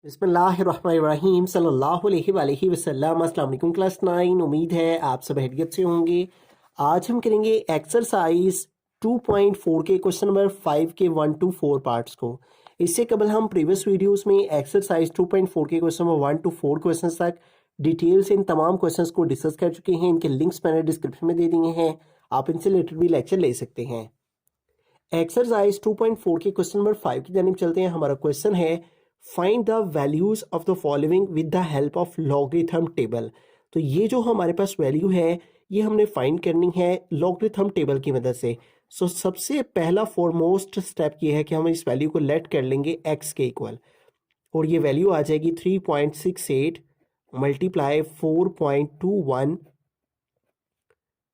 बिस्मिल्लाहिर्रहमानिर्रहीम सल्लल्लाहु अलैहि वसल्लम। अस्सलाम वालेकुम क्लास 9। उम्मीद है आप सब खैरियत से होंगे। आज हम करेंगे एक्सरसाइज 2.4 के क्वेश्चन नंबर 5 के 1 to 4 पार्ट्स को। इससे कबल हम प्रीवियस वीडियोस में एक्सरसाइज 2.4 के क्वेश्चन नंबर 1 to 4 क्वेश्चन तक डिटेल से इन तमाम क्वेश्चंस को डिस्कस कर चुके हैं। इनके लिंक्स मैंने डिस्क्रिप्शन में दे दिए हैं, आप इनसे रिलेटेड भी लेक्चर ले सकते हैं। एक्सरसाइज 2.4 के क्वेश्चन नंबर 5 की जानिब चलते हैं। हमारा क्वेश्चन है find the values of the following with the help of logarithm table. तो ये जो हमारे पास वैल्यू है ये हमने फाइंड करनी है लॉगरिथम टेबल की मदद से। सबसे पहला फॉरमोस्ट स्टेप ये है कि हम इस वैल्यू को लेट कर लेंगे x के इक्वल, और ये वैल्यू आ जाएगी 3.68 मल्टीप्लाई 4.21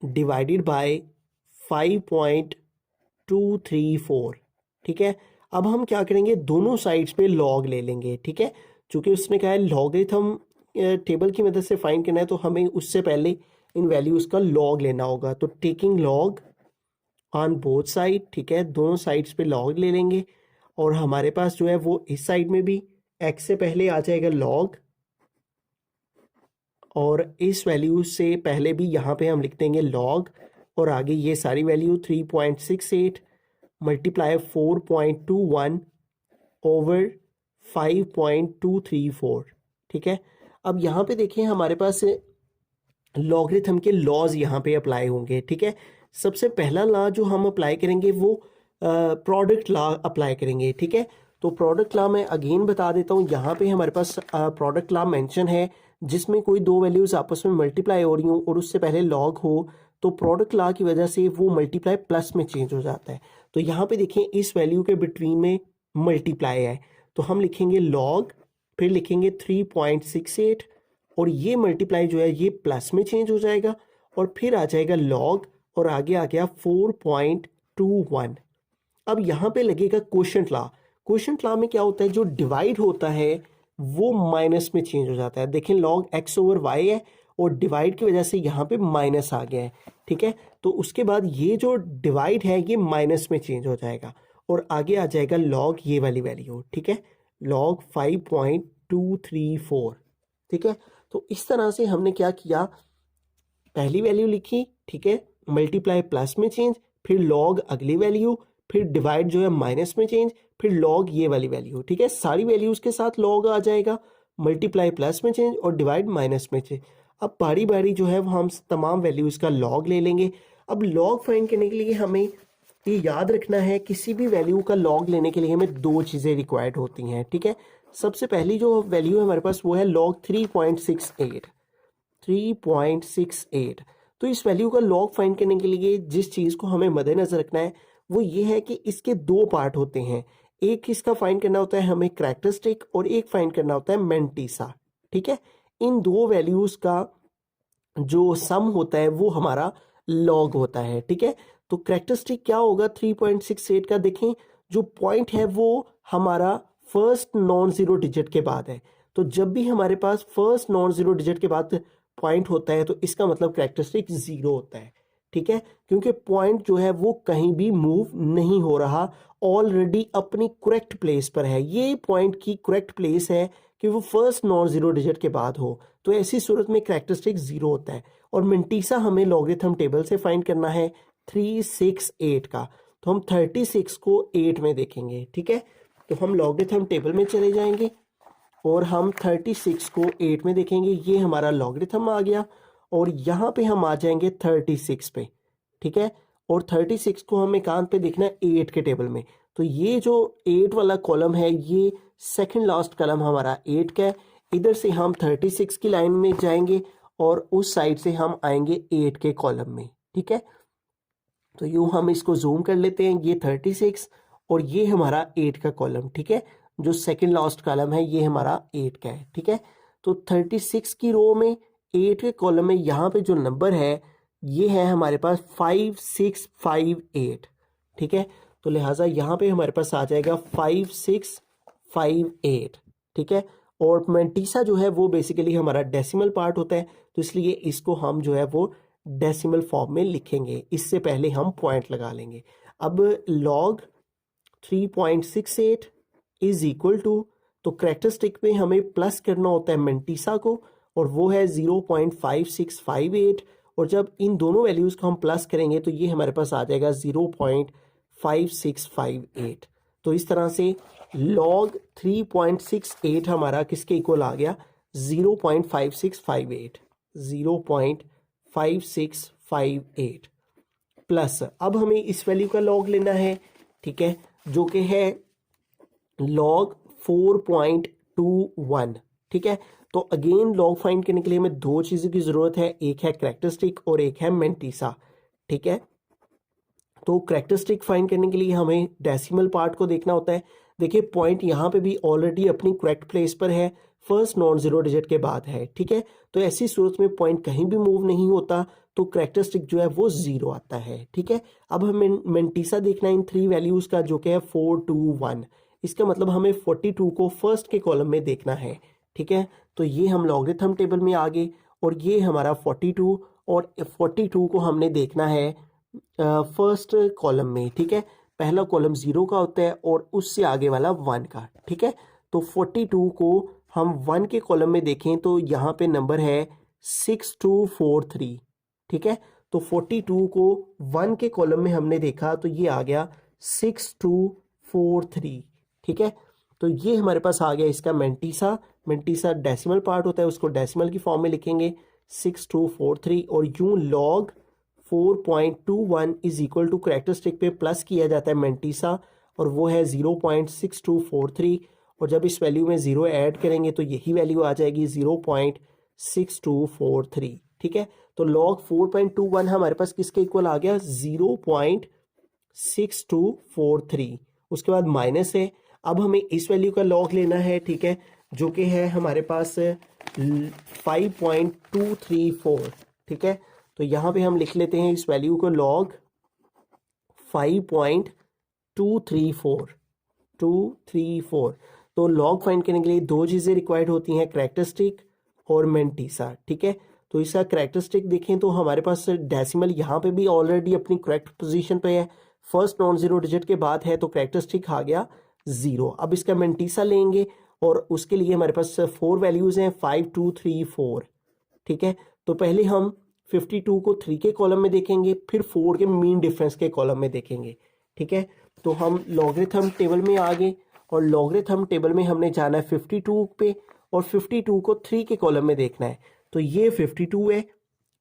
डिवाइडेड बाय 5.234। ठीक है, अब हम क्या करेंगे, दोनों साइड्स पे लॉग ले लेंगे। ठीक है, चूंकि उसने कहा है लॉगरिथम टेबल की मदद से फाइंड करना है, तो हमें उससे पहले इन वैल्यूज का लॉग लेना होगा। तो taking log on both side, ठीक है, दोनों साइड्स पे लॉग ले लेंगे। और हमारे पास जो है वो इस साइड में भी x से पहले आ जाएगा लॉग, और इस वैल्यू से पहले भी यहाँ पे हम लिख देंगे लॉग, और आगे ये सारी वैल्यू 3.68 मल्टीप्लाई 4.21 ओवर 5.234। ठीक है, अब यहाँ पे देखिए हमारे पास लॉगरिथम के लॉज यहाँ पे अप्लाई होंगे। ठीक है, सबसे पहला लॉ जो हम अप्लाई करेंगे वो प्रोडक्ट लॉ अप्लाई करेंगे। ठीक है, तो प्रोडक्ट लॉ मैं अगेन बता देता हूँ। यहाँ पे हमारे पास प्रोडक्ट लॉ मेंशन है जिसमें कोई दो वैल्यूज आपस में मल्टीप्लाई हो रही हो और उससे पहले लॉग हो, तो प्रोडक्ट लॉ की वजह से वो मल्टीप्लाई प्लस में चेंज हो जाता है। तो यहाँ पे देखें इस वैल्यू के बिटवीन में मल्टीप्लाई है, तो हम लिखेंगे लॉग, फिर लिखेंगे 3.68, और ये मल्टीप्लाई जो है ये प्लस में चेंज हो जाएगा, और फिर आ जाएगा लॉग, और आगे आ गया 4.21। अब यहाँ पे लगेगा क्वोशंट लॉ। क्वोशंट लॉ में क्या होता है, जो डिवाइड होता है वो माइनस में चेंज हो जाता है। देखें लॉग x ओवर y है, और डिवाइड की वजह से यहाँ पे माइनस आ गया है। ठीक है, तो उसके बाद ये जो डिवाइड है ये माइनस में चेंज हो जाएगा, और आगे आ जाएगा लॉग ये वाली वैल्यू। ठीक है, लॉग 5.234। ठीक है, तो इस तरह से हमने क्या किया, पहली वैल्यू लिखी, ठीक है, मल्टीप्लाई प्लस में चेंज, फिर लॉग अगली वैल्यू, फिर डिवाइड जो है माइनस में चेंज, फिर लॉग ये वाली वैल्यू। ठीक है, सारी वैल्यूज के साथ लॉग आ जाएगा, मल्टीप्लाई प्लस में चेंज और डिवाइड माइनस में चेंज। अब बारी बारी जो है वो हम तमाम वैल्यूज का लॉग ले लेंगे। अब लॉग फाइंड करने के लिए हमें ये याद रखना है, किसी भी वैल्यू का लॉग लेने के लिए हमें दो चीज़ें रिक्वायर्ड होती हैं। ठीक है, सबसे पहली जो वैल्यू है हमारे पास वो है लॉग 3.68। तो इस वैल्यू का लॉग फाइंड करने के लिए जिस चीज़ को हमें मद्देनजर रखना है वो ये है कि इसके दो पार्ट होते हैं। एक इसका फाइंड करना होता है हमें कैरेक्टरिस्टिक, और एक फाइंड करना होता है मैंटीसा। ठीक है, इन दो वैल्यूज का जो सम होता है वो हमारा लॉग होता है। ठीक है, तो कैरेक्टरिस्टिक क्या होगा 3.68 का, देखें जो पॉइंट है वो हमारा फर्स्ट नॉन जीरो डिजिट के बाद है। तो जब भी हमारे पास फर्स्ट नॉन जीरो डिजिट के बाद पॉइंट होता है तो इसका मतलब कैरेक्टरिस्टिक जीरो होता है। ठीक है, क्योंकि पॉइंट जो है वो कहीं भी मूव नहीं हो रहा, ऑलरेडी अपनी करेक्ट प्लेस पर है। ये पॉइंट की करेक्ट प्लेस है कि वो फर्स्ट नॉन जीरो डिजिट के बाद हो, तो ऐसी सूरत में कैरेक्टरिस्टिक जीरो होता है। और मिंटीसा हमें लॉगरिथम टेबल से फाइंड करना है 368 का, तो हम 36 को 8 में देखेंगे। ठीक है, तो हम लॉगरिथम टेबल में चले जाएंगे और हम 36 को 8 में देखेंगे। ये हमारा लॉगरिथम आ गया, और यहाँ पे हम आ जाएंगे 36 पे। ठीक है, और 36 को हमें कहाँ पे देखना है, 8 के टेबल में। तो ये जो 8 वाला कॉलम है ये सेकंड लास्ट कॉलम हमारा 8 का है। इधर से हम 36 की लाइन में जाएंगे और उस साइड से हम आएंगे 8 के कॉलम में। ठीक है, तो यूँ हम इसको जूम कर लेते हैं, ये 36 और ये हमारा 8 का कॉलम। ठीक है, जो सेकंड लास्ट कॉलम है ये हमारा 8 का है। ठीक है, तो 36 की रो में 8 के कॉलम में यहाँ पे जो नंबर है ये है हमारे पास 5658। ठीक है, तो लिहाजा यहाँ पे हमारे पास आ जाएगा 5658। ठीक है, और मैंटीसा जो है वो बेसिकली हमारा डेसिमल पार्ट होता है, तो इसलिए इसको हम जो है वो डेसिमल फॉर्म में लिखेंगे। इससे पहले हम पॉइंट लगा लेंगे। अब लॉग 3.68 इज इक्वल टू, तो कैरेक्टरिस्टिक में हमें प्लस करना होता है मेंटिसा को, और वो है 0.5658, और जब इन दोनों वैल्यूज़ को हम प्लस करेंगे तो ये हमारे पास आ जाएगा 0.5658। तो इस तरह से log 3.68 हमारा किसके इक्वल आ गया, 0.5658, 0.5658 प्लस, अब हमें इस वैल्यू का लॉग लेना है, ठीक है, जो कि है log 4.21, ठीक है। तो अगेन लॉग फाइंड करने के लिए हमें दो चीज़ों की ज़रूरत है, एक है कैरेक्टरिस्टिक और एक है मेंटिसा, ठीक है। तो कैरेक्टरिस्टिक फाइंड करने के लिए हमें डेसिमल पार्ट को देखना होता है। देखिए पॉइंट यहाँ पे भी ऑलरेडी अपनी करेक्ट प्लेस पर है, फर्स्ट नॉन जीरो डिजिट के बाद है, ठीक है। तो ऐसी सूरत में पॉइंट कहीं भी मूव नहीं होता, तो कैरेक्टरिस्टिक जो है वो जीरो आता है, ठीक है। अब हमें मेंटिसा देखना है इन थ्री वैल्यूज का, जो कि है 421। इसका मतलब हमें 42 को फर्स्ट के कॉलम में देखना है, ठीक है। तो ये हम लॉगरिथम टेबल में आ गए, और ये हमारा 42, और 42 को हमने देखना है फर्स्ट कॉलम में, ठीक है। पहला कॉलम 0 का होता है और उससे आगे वाला 1 का, ठीक है। तो 42 को हम 1 के कॉलम में देखें तो यहाँ पे नंबर है 6243, ठीक है। तो 42 को 1 के कॉलम में हमने देखा तो ये आ गया 6243, ठीक है। तो ये हमारे पास आ गया इसका मेंटिसा। मेंटिसा डेसिमल पार्ट होता है, उसको डेसिमल की फॉर्म में लिखेंगे 6243, और यूं log 4.21 is equal to characteristic पे प्लस किया जाता है मेंटिसा, और वो है 0.6243, और जब इस वैल्यू में 0 ऐड करेंगे तो यही वैल्यू आ जाएगी 0.6243, ठीक है। तो लॉग 4.21 हमारे पास किसके इक्वल आ गया, 0.6243। उसके बाद माइनस है, अब हमें इस वैल्यू का लॉग लेना है, ठीक है, जो कि है हमारे पास 5.234, ठीक है। तो यहाँ पे हम लिख लेते हैं इस वैल्यू को लॉग 5.234। तो लॉग फाइंड करने के लिए दो चीज़ें रिक्वायर्ड होती हैं, कैरेक्टरिस्टिक और मेंटिसा, ठीक है। तो इसका कैरेक्टरिस्टिक देखें तो हमारे पास डेसिमल यहाँ पे भी ऑलरेडी अपनी करेक्ट पोजीशन पे है, फर्स्ट नॉन जीरो डिजिट के बाद है, तो कैरेक्टरिस्टिक आ गया 0। अब इसका मेंटिसा लेंगे, और उसके लिए हमारे पास 4 वैल्यूज़ हैं, 5234, ठीक है। तो पहले हम 52 को 3 के कॉलम में देखेंगे, फिर 4 के मीन डिफरेंस के कॉलम में देखेंगे, ठीक है। तो हम लॉगरिथम टेबल में आ गए, और लॉगरिथम टेबल में हमने जाना है 52 पे, और 52 को 3 के कॉलम में देखना है। तो ये 52 है,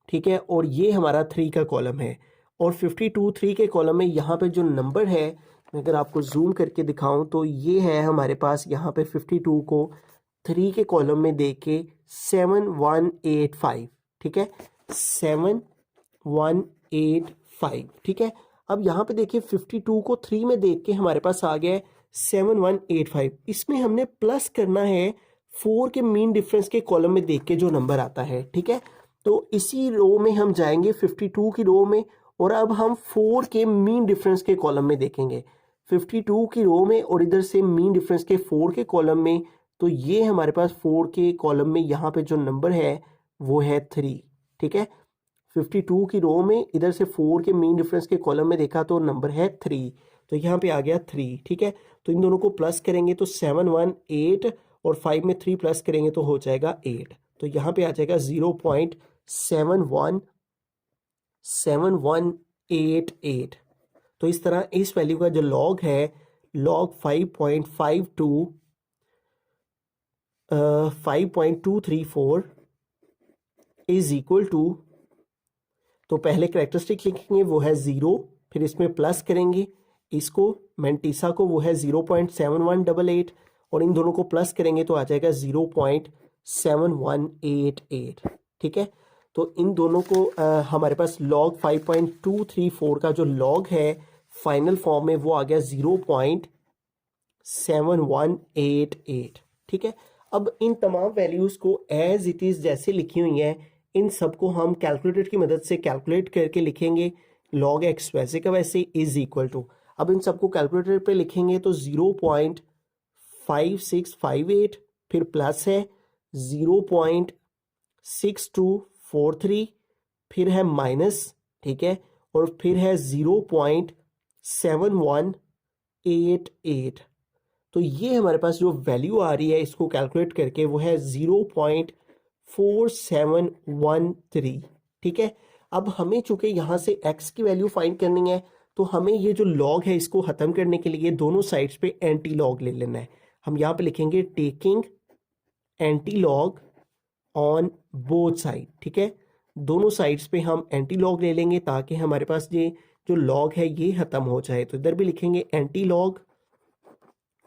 ठीक है, और ये हमारा 3 का कॉलम है, और 52 3 के कॉलम में यहाँ पे जो नंबर है, मैं अगर आपको जूम करके दिखाऊं तो ये है हमारे पास यहाँ पे 52 को 3 के कॉलम में देख के 7185, ठीक है, 7185, ठीक है। अब यहाँ पे देखिए 52 को 3 में देख के हमारे पास आ गया है 7185। इसमें हमने प्लस करना है 4 के मीन डिफरेंस के कॉलम में देख के जो नंबर आता है, ठीक है। तो इसी रो में हम जाएंगे 52 की रो में, और अब हम 4 के मीन डिफरेंस के कॉलम में देखेंगे 52 की रो में, और इधर से मीन डिफरेंस के 4 के कॉलम में। तो ये हमारे पास 4 के कॉलम में यहाँ पे जो नंबर है वो है 3, ठीक है। 52 की रो में इधर से 4 के मीन डिफरेंस के कॉलम में देखा तो नंबर है 3, तो यहाँ पे आ गया 3, ठीक है। तो इन दोनों को प्लस करेंगे तो 718, और 5 में 3 प्लस करेंगे तो हो जाएगा 8। तो यहाँ पे आ जाएगा 0.7188। तो इस तरह इस वैल्यू का जो लॉग है, लॉग 5.234 इज इक्वल टू, तो पहले कैरेक्टरिस्टिक लिखेंगे वो है 0, फिर इसमें प्लस करेंगे इसको मेंटिसा को, वो है 0.7188, और इन दोनों को प्लस करेंगे तो आ जाएगा 0.7188, ठीक है। तो इन दोनों को हमारे पास लॉग 5.234 का जो लॉग है फाइनल फॉर्म में वो आ गया 0.7188, ठीक है। अब इन तमाम वैल्यूज़ को एज इट इज़ जैसे लिखी हुई हैं, इन सबको हम कैलकुलेटर की मदद से कैलकुलेट करके लिखेंगे, लॉग एक्स वैसे का वैसे इज इक्वल टू, अब इन सबको कैलकुलेटर पे लिखेंगे तो 0.5658, फिर प्लस है 0.6243, फिर है माइनस, ठीक है, और फिर है 0.7188। तो ये हमारे पास जो वैल्यू आ रही है इसको कैलकुलेट करके वो है 0.4713। ठीक है, अब हमें चूंकि यहाँ से x की वैल्यू फाइंड करनी है तो हमें ये जो लॉग है इसको ख़त्म करने के लिए दोनों साइड्स पे एंटी लॉग ले लेना है। हम यहाँ पे लिखेंगे taking anti log on both side. ठीक है, दोनों साइड्स पे हम एंटी लॉग ले लेंगे ताकि हमारे पास ये जो लॉग है ये ख़त्म हो जाए। तो इधर भी लिखेंगे एंटी लॉग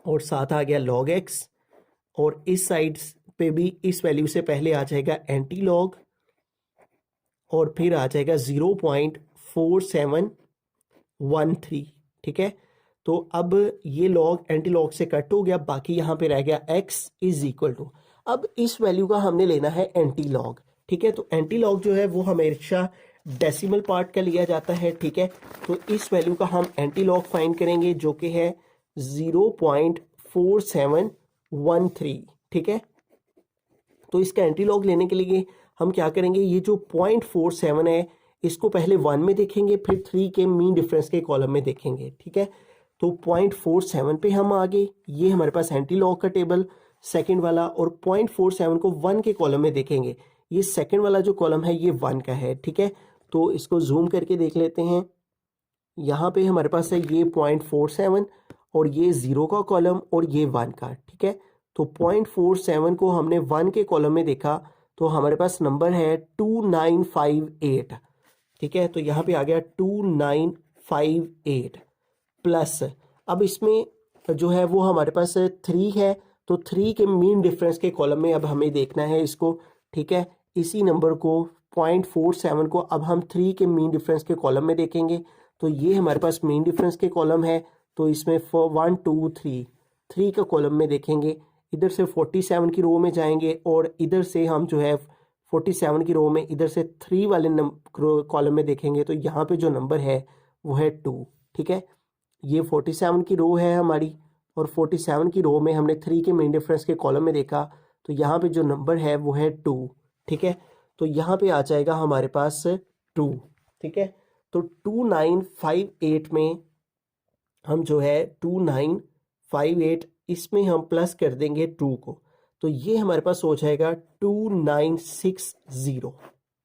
और साथ आ गया log x, और इस साइड पे भी इस वैल्यू से पहले आ जाएगा एंटी लॉग और फिर आ जाएगा 0.4713। ठीक है, तो अब ये लॉग एंटी लॉग से कट हो गया, बाकी यहाँ पे रह गया x इज इक्वल टू, अब इस वैल्यू का हमने लेना है एंटी लॉग। ठीक है, तो एंटी लॉग जो है वो हमेशा डेसिमल पार्ट का लिया जाता है। ठीक है, तो इस वैल्यू का हम एंटी लॉग फाइंड करेंगे जो कि है 0.4713। ठीक है, तो इसका एंटी लॉग लेने के लिए हम क्या करेंगे, ये जो 0.47 है इसको पहले 1 में देखेंगे, फिर 3 के मीन डिफरेंस के कॉलम में देखेंगे। ठीक है, तो 0.47 पे हम आगे, ये हमारे पास एंटी लॉग का टेबल सेकंड वाला, और 0.47 को 1 के कॉलम में देखेंगे। ये सेकंड वाला जो कॉलम है ये 1 का है। ठीक है, तो इसको जूम करके देख लेते हैं। यहाँ पे हमारे पास है ये 0.47 और ये 0 का कॉलम और ये 1 का। ठीक है, तो 0.47 को हमने 1 के कॉलम में देखा तो हमारे पास नंबर है 2958। ठीक है, तो यहाँ पे आ गया 2958 प्लस, अब इसमें जो है वो हमारे पास 3 है, तो 3 के मीन डिफरेंस के कॉलम में अब हमें देखना है इसको। ठीक है, इसी नंबर को 0.47 को अब हम 3 के मीन डिफरेंस के कॉलम में देखेंगे। तो ये हमारे पास मीन डिफरेंस के कॉलम है, तो इसमें 1 2 3 का कॉलम में देखेंगे। इधर से 47 की रो में जाएंगे और इधर से हम जो है 47 की रो में इधर से 3 वाले कॉलम में देखेंगे। तो यहाँ पे जो नंबर है वो है 2। ठीक है, ये 47 की रो है हमारी और 47 की रो में हमने 3 के मीन डिफरेंस के कॉलम में देखा, तो यहाँ पे जो नंबर है वो है 2। ठीक है, तो यहाँ पे आ जाएगा हमारे पास 2। ठीक है, तो 2958 में हम जो है 2958 इसमें हम प्लस कर देंगे 2 को, तो ये हमारे पास हो जाएगा 2960।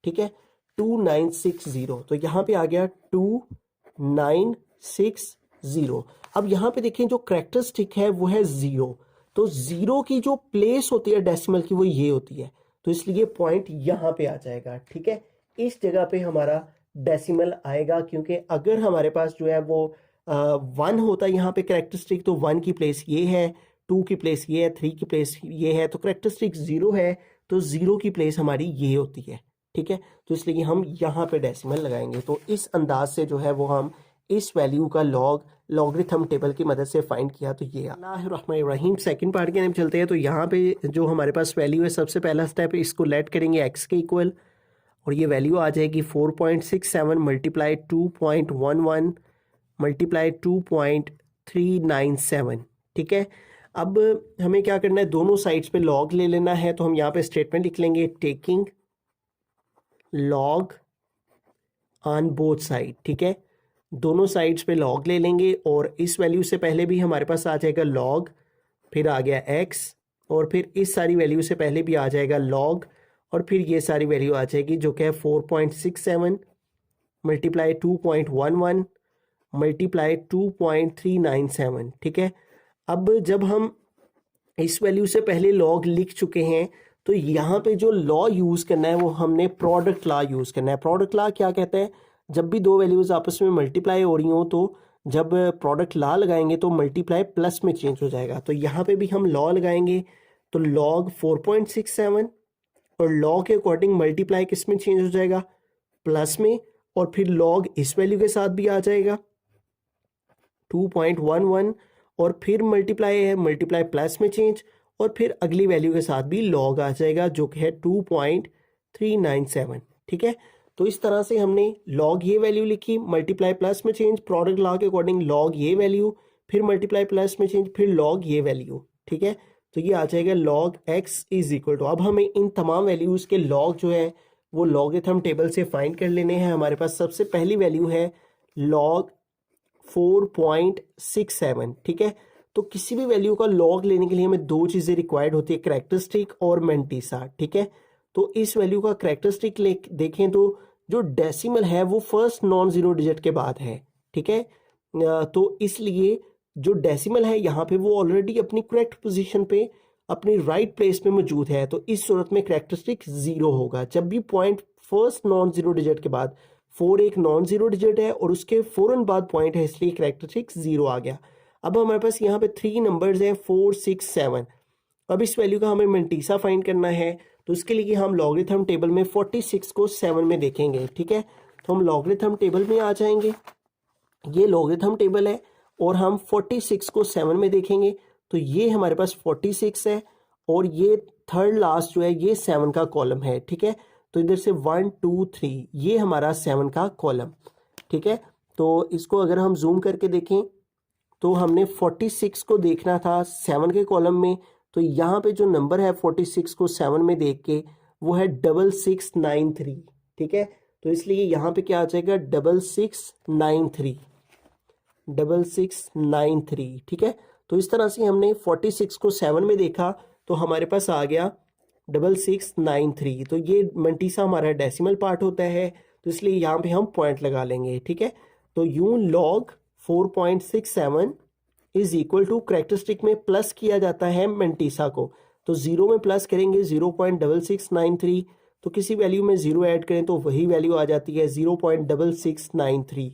ठीक है, 2960, तो यहाँ पे आ गया 2960। अब यहाँ पे देखें जो कैरेक्टरिस्टिक है वो है 0, तो 0 की जो प्लेस होती है डेसिमल की वो ये होती है, तो इसलिए पॉइंट यहाँ पे आ जाएगा। ठीक है, इस जगह पे हमारा डेसिमल आएगा, क्योंकि अगर हमारे पास जो है वो 1 होता है यहाँ पे कैरेक्टरिस्टिक, तो 1 की प्लेस ये है, 2 की प्लेस ये है, 3 की प्लेस ये है, तो कैरेक्टरिस्टिक 0 है तो 0 की प्लेस हमारी ये होती है। ठीक है, तो इसलिए हम यहाँ पे डेसिमल लगाएंगे। तो इस अंदाज से जो है वो हम इस वैल्यू का लॉगरिथम टेबल की मदद से फाइंड किया। तो ये रहीम सेकंड पार्ट की तरफ चलते हैं। तो यहाँ पे जो हमारे पास वैल्यू है, सबसे पहला स्टेप इसको लेट करेंगे x के इक्वल, और ये वैल्यू आ जाएगी 4.67 मल्टीप्लाई 2.11 मल्टीप्लाई 2.397। ठीक है, अब हमें क्या करना है, दोनों साइड्स पे लॉग ले लेना है। तो हम यहाँ पे स्टेटमेंट लिख लेंगे taking log on both side. ठीक है, दोनों साइड्स पे लॉग ले लेंगे और इस वैल्यू से पहले भी हमारे पास आ जाएगा लॉग, फिर आ गया x, और फिर इस सारी वैल्यू से पहले भी आ जाएगा लॉग, और फिर ये सारी वैल्यू आ जाएगी जो कि है 4.67 मल्टीप्लाई 2.11 मल्टीप्लाई 2.397। ठीक है, अब जब हम इस वैल्यू से पहले लॉग लिख चुके हैं तो यहाँ पे जो लॉ यूज़ करना है वो हमने प्रोडक्ट लॉ यूज़ करना है। प्रोडक्ट लॉ क्या कहता है, जब भी दो वैल्यूज़ आपस में मल्टीप्लाई हो रही हो तो जब प्रोडक्ट लॉ लगाएंगे तो मल्टीप्लाई प्लस में चेंज हो जाएगा। तो यहाँ पे भी हम लॉ लगाएंगे, तो लॉग 4.67 और लॉ के अकॉर्डिंग मल्टीप्लाई किस में चेंज हो जाएगा, प्लस में, और फिर लॉग इस वैल्यू के साथ भी आ जाएगा 2.11, और फिर मल्टीप्लाई है, मल्टीप्लाई प्लस में चेंज, और फिर अगली वैल्यू के साथ भी लॉग आ जाएगा जो कि है 2.397। ठीक है, तो इस तरह से हमने लॉग ये वैल्यू लिखी, मल्टीप्लाई प्लस में चेंज, प्रोडक्ट लॉ के अकॉर्डिंग लॉग ये वैल्यू, फिर मल्टीप्लाई प्लस में चेंज, फिर लॉग ये वैल्यू। ठीक है, तो ये आ जाएगा log x is equal to, अब हमें इन तमाम वैल्यूज़ के लॉग जो है वो लॉगरिथम टेबल से फाइंड कर लेने हैं। हमारे पास सबसे पहली वैल्यू है लॉग 4.67। ठीक है, तो किसी भी वैल्यू का लॉग लेने के लिए हमें दो चीज़ें रिक्वायर्ड होती है, कैरेक्टरिस्टिक और मैंटीसा, ठीक है। तो इस वैल्यू का कैरेक्टरिस्टिक देखें तो जो डेसिमल है वो फर्स्ट नॉन जीरो डिजिट के बाद है, ठीक है। तो इसलिए जो डेसिमल है यहाँ पे वो ऑलरेडी अपनी करेक्ट पोजीशन पे अपनी राइट प्लेस पे मौजूद है, तो इस सूरत में कैरेक्टरिस्टिक जीरो होगा। जब भी point first non zero digit के बाद, 4 एक नॉन जीरो डिजिट है और उसके फौरन बाद पॉइंट है, इसलिए कैरेक्टरिस्टिक जीरो आ गया। अब हमारे पास यहाँ पे 3 नंबर्स हैं 4, 6, 7। अब इस वैल्यू का हमें मैंटीसा फाइंड करना है, तो उसके लिए हम लॉगरिथम टेबल में 46 को 7 में देखेंगे, ठीक है। तो हम लॉगरिथम टेबल में आ जाएंगे, ये लॉगरिथम टेबल है और हम 46 को 7 में देखेंगे, तो ये हमारे पास 46 है और ये थर्ड लास्ट जो है ये 7 का कॉलम है, ठीक है। तो इधर से 1, 2, 3 ये हमारा 7 का कॉलम, ठीक है। तो इसको अगर हम जूम करके देखें तो हमने 46 को देखना था 7 के कॉलम में, तो यहाँ पे जो नंबर है 46 को 7 में देख के वो है 6693, ठीक है। तो इसलिए यहाँ पे क्या आ जाएगा 6693, 6693, ठीक है। तो इस तरह से हमने 46 को 7 में देखा तो हमारे पास आ गया 6693। तो ये मैंटीसा हमारा डेसिमल पार्ट होता है, तो इसलिए यहाँ पे हम पॉइंट लगा लेंगे, ठीक है। तो यूं log 4.67 is equal to characteristic में प्लस किया जाता है मैंटीसा को, तो जीरो में प्लस करेंगे 0.6693, तो किसी वैल्यू में जीरो ऐड करें तो वही वैल्यू आ जाती है 0.6693।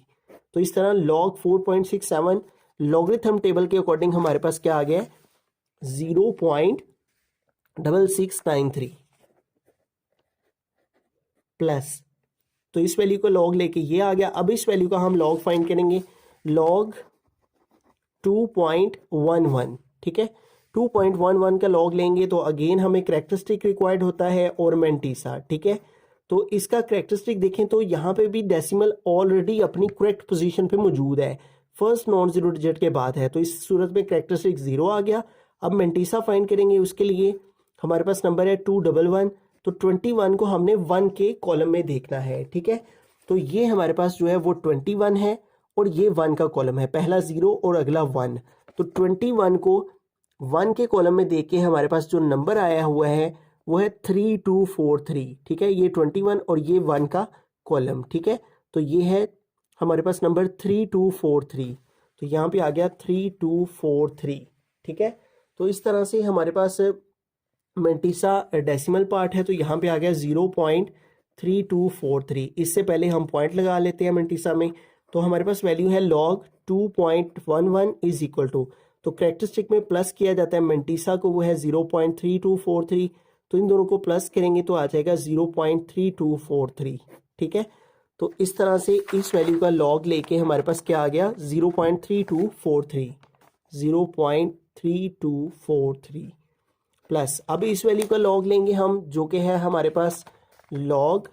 तो इस तरह लॉग 4.67 लॉगरिथम टेबल के अकॉर्डिंग हमारे पास क्या आ गया 0.6693 प्लस, तो इस वैल्यू का लॉग लेके ये आ गया। अब इस वैल्यू का हम लॉग फाइंड करेंगे, लॉग 2.11, ठीक है। 2.11 का लॉग लेंगे तो अगेन हमें कैरेक्टरिस्टिक रिक्वायर्ड होता है और मैंटीसा, ठीक है। तो इसका कैरेक्टरिस्टिक देखें तो यहाँ पे भी डेसिमल ऑलरेडी अपनी करेक्ट पोजीशन पे मौजूद है, फर्स्ट नॉन जीरो डिजिट के बाद है, तो इस सूरत में कैरेक्टरिस्टिक जीरो आ गया। अब मैंटीसा फाइंड करेंगे, उसके लिए हमारे पास नंबर है 211, तो 21 को हमने 1 के कॉलम में देखना है, ठीक है। तो ये हमारे पास जो है वो 21 है और ये 1 का कॉलम है, पहला 0 और अगला 1। तो 21 को 1 के कॉलम में देख के हमारे पास जो नंबर आया हुआ है वो है 3243, ठीक है। ये 21 और ये 1 का कॉलम, ठीक है। तो ये है हमारे पास नंबर 3243, तो यहाँ पे आ गया 3243, ठीक है। तो इस तरह से हमारे पास मैंटीसा डेसिमल पार्ट है, तो यहाँ पे आ गया 0.3243। इससे पहले हम पॉइंट लगा लेते हैं मैंटीसा में, तो हमारे पास वैल्यू है लॉग 2.11 इज इक्वल टू, तो कैरेक्टरिस्टिक में प्लस किया जाता है मैंटीसा को, वो है 0.3243, तो इन दोनों को प्लस करेंगे तो आ जाएगा 0.3243, ठीक है। तो इस तरह से इस वैल्यू का लॉग लेके हमारे पास क्या आ गया 0.3243, 0.3243 प्लस, अब इस वैल्यू का लॉग लेंगे हम जो कि है हमारे पास लॉग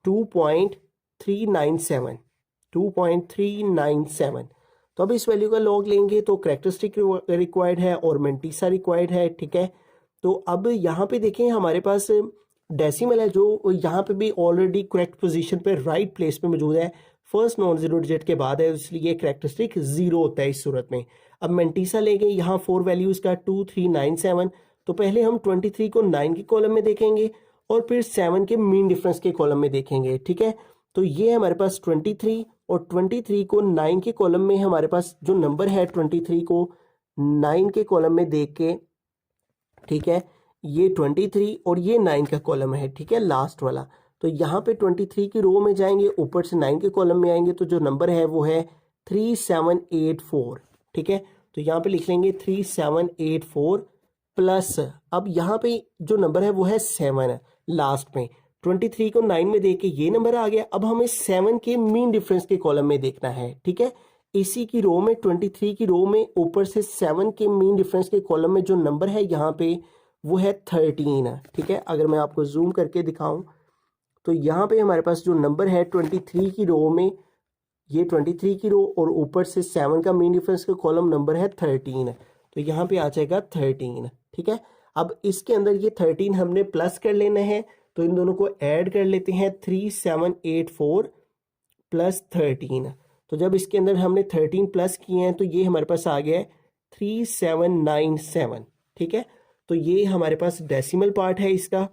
2.397, 2.397। तो अब इस वैल्यू का लॉग लेंगे तो कैरेक्टरिस्टिक रिक्वायर्ड है और मैंटीसा रिक्वायर्ड है, ठीक है। तो अब यहाँ पे देखें हमारे पास डेसिमल है जो यहाँ पे भी ऑलरेडी करेक्ट पोजीशन पे राइट प्लेस पे मौजूद है, फर्स्ट नॉन जीरो डिजिट के बाद है, इसलिए कैरेक्टरिस्टिक जीरो होता है इस सूरत में। अब मैंटीसा लेंगे, यहाँ 4 वैल्यूज का 2397, तो पहले हम 23 को 9 के कॉलम में देखेंगे और फिर 7 के मीन डिफरेंस के कॉलम में देखेंगे, ठीक है। तो ये हमारे पास 23 और 23 को 9 के कॉलम में हमारे पास जो नंबर है 23 को 9 के कॉलम में देख के, ठीक है, ये 23 और ये 9 का कॉलम है, ठीक है, लास्ट वाला। तो यहाँ पे 23 की रो में जाएंगे, ऊपर से 9 के कॉलम में आएंगे, तो जो नंबर है वो है 3784, ठीक है। तो यहाँ पे लिख लेंगे 3784 प्लस, अब यहाँ पे जो नंबर है वो है 7 लास्ट में, 23 को 9 में देख के ये नंबर आ गया। अब हमें 7 के मीन डिफरेंस के कॉलम में देखना है, ठीक है। इसी की रो में 23 की रो में ऊपर से 7 के मीन डिफरेंस के कॉलम में जो नंबर है यहाँ पे वो है 13, ठीक है। अगर मैं आपको जूम करके दिखाऊं तो यहाँ पे हमारे पास जो नंबर है 23 की रो में, ये 23 की रो और ऊपर से 7 का मीन डिफरेंस का कॉलम नंबर है 13, तो यहाँ पे आ जाएगा 13, ठीक है। अब इसके अंदर ये 13 हमने प्लस कर लेना है, तो इन दोनों को ऐड कर लेते हैं 3784 प्लस 13। तो जब इसके अंदर हमने 13 प्लस किए हैं तो ये हमारे पास आ गया है 3797, ठीक है। तो ये हमारे पास डेसिमल पार्ट है इसका,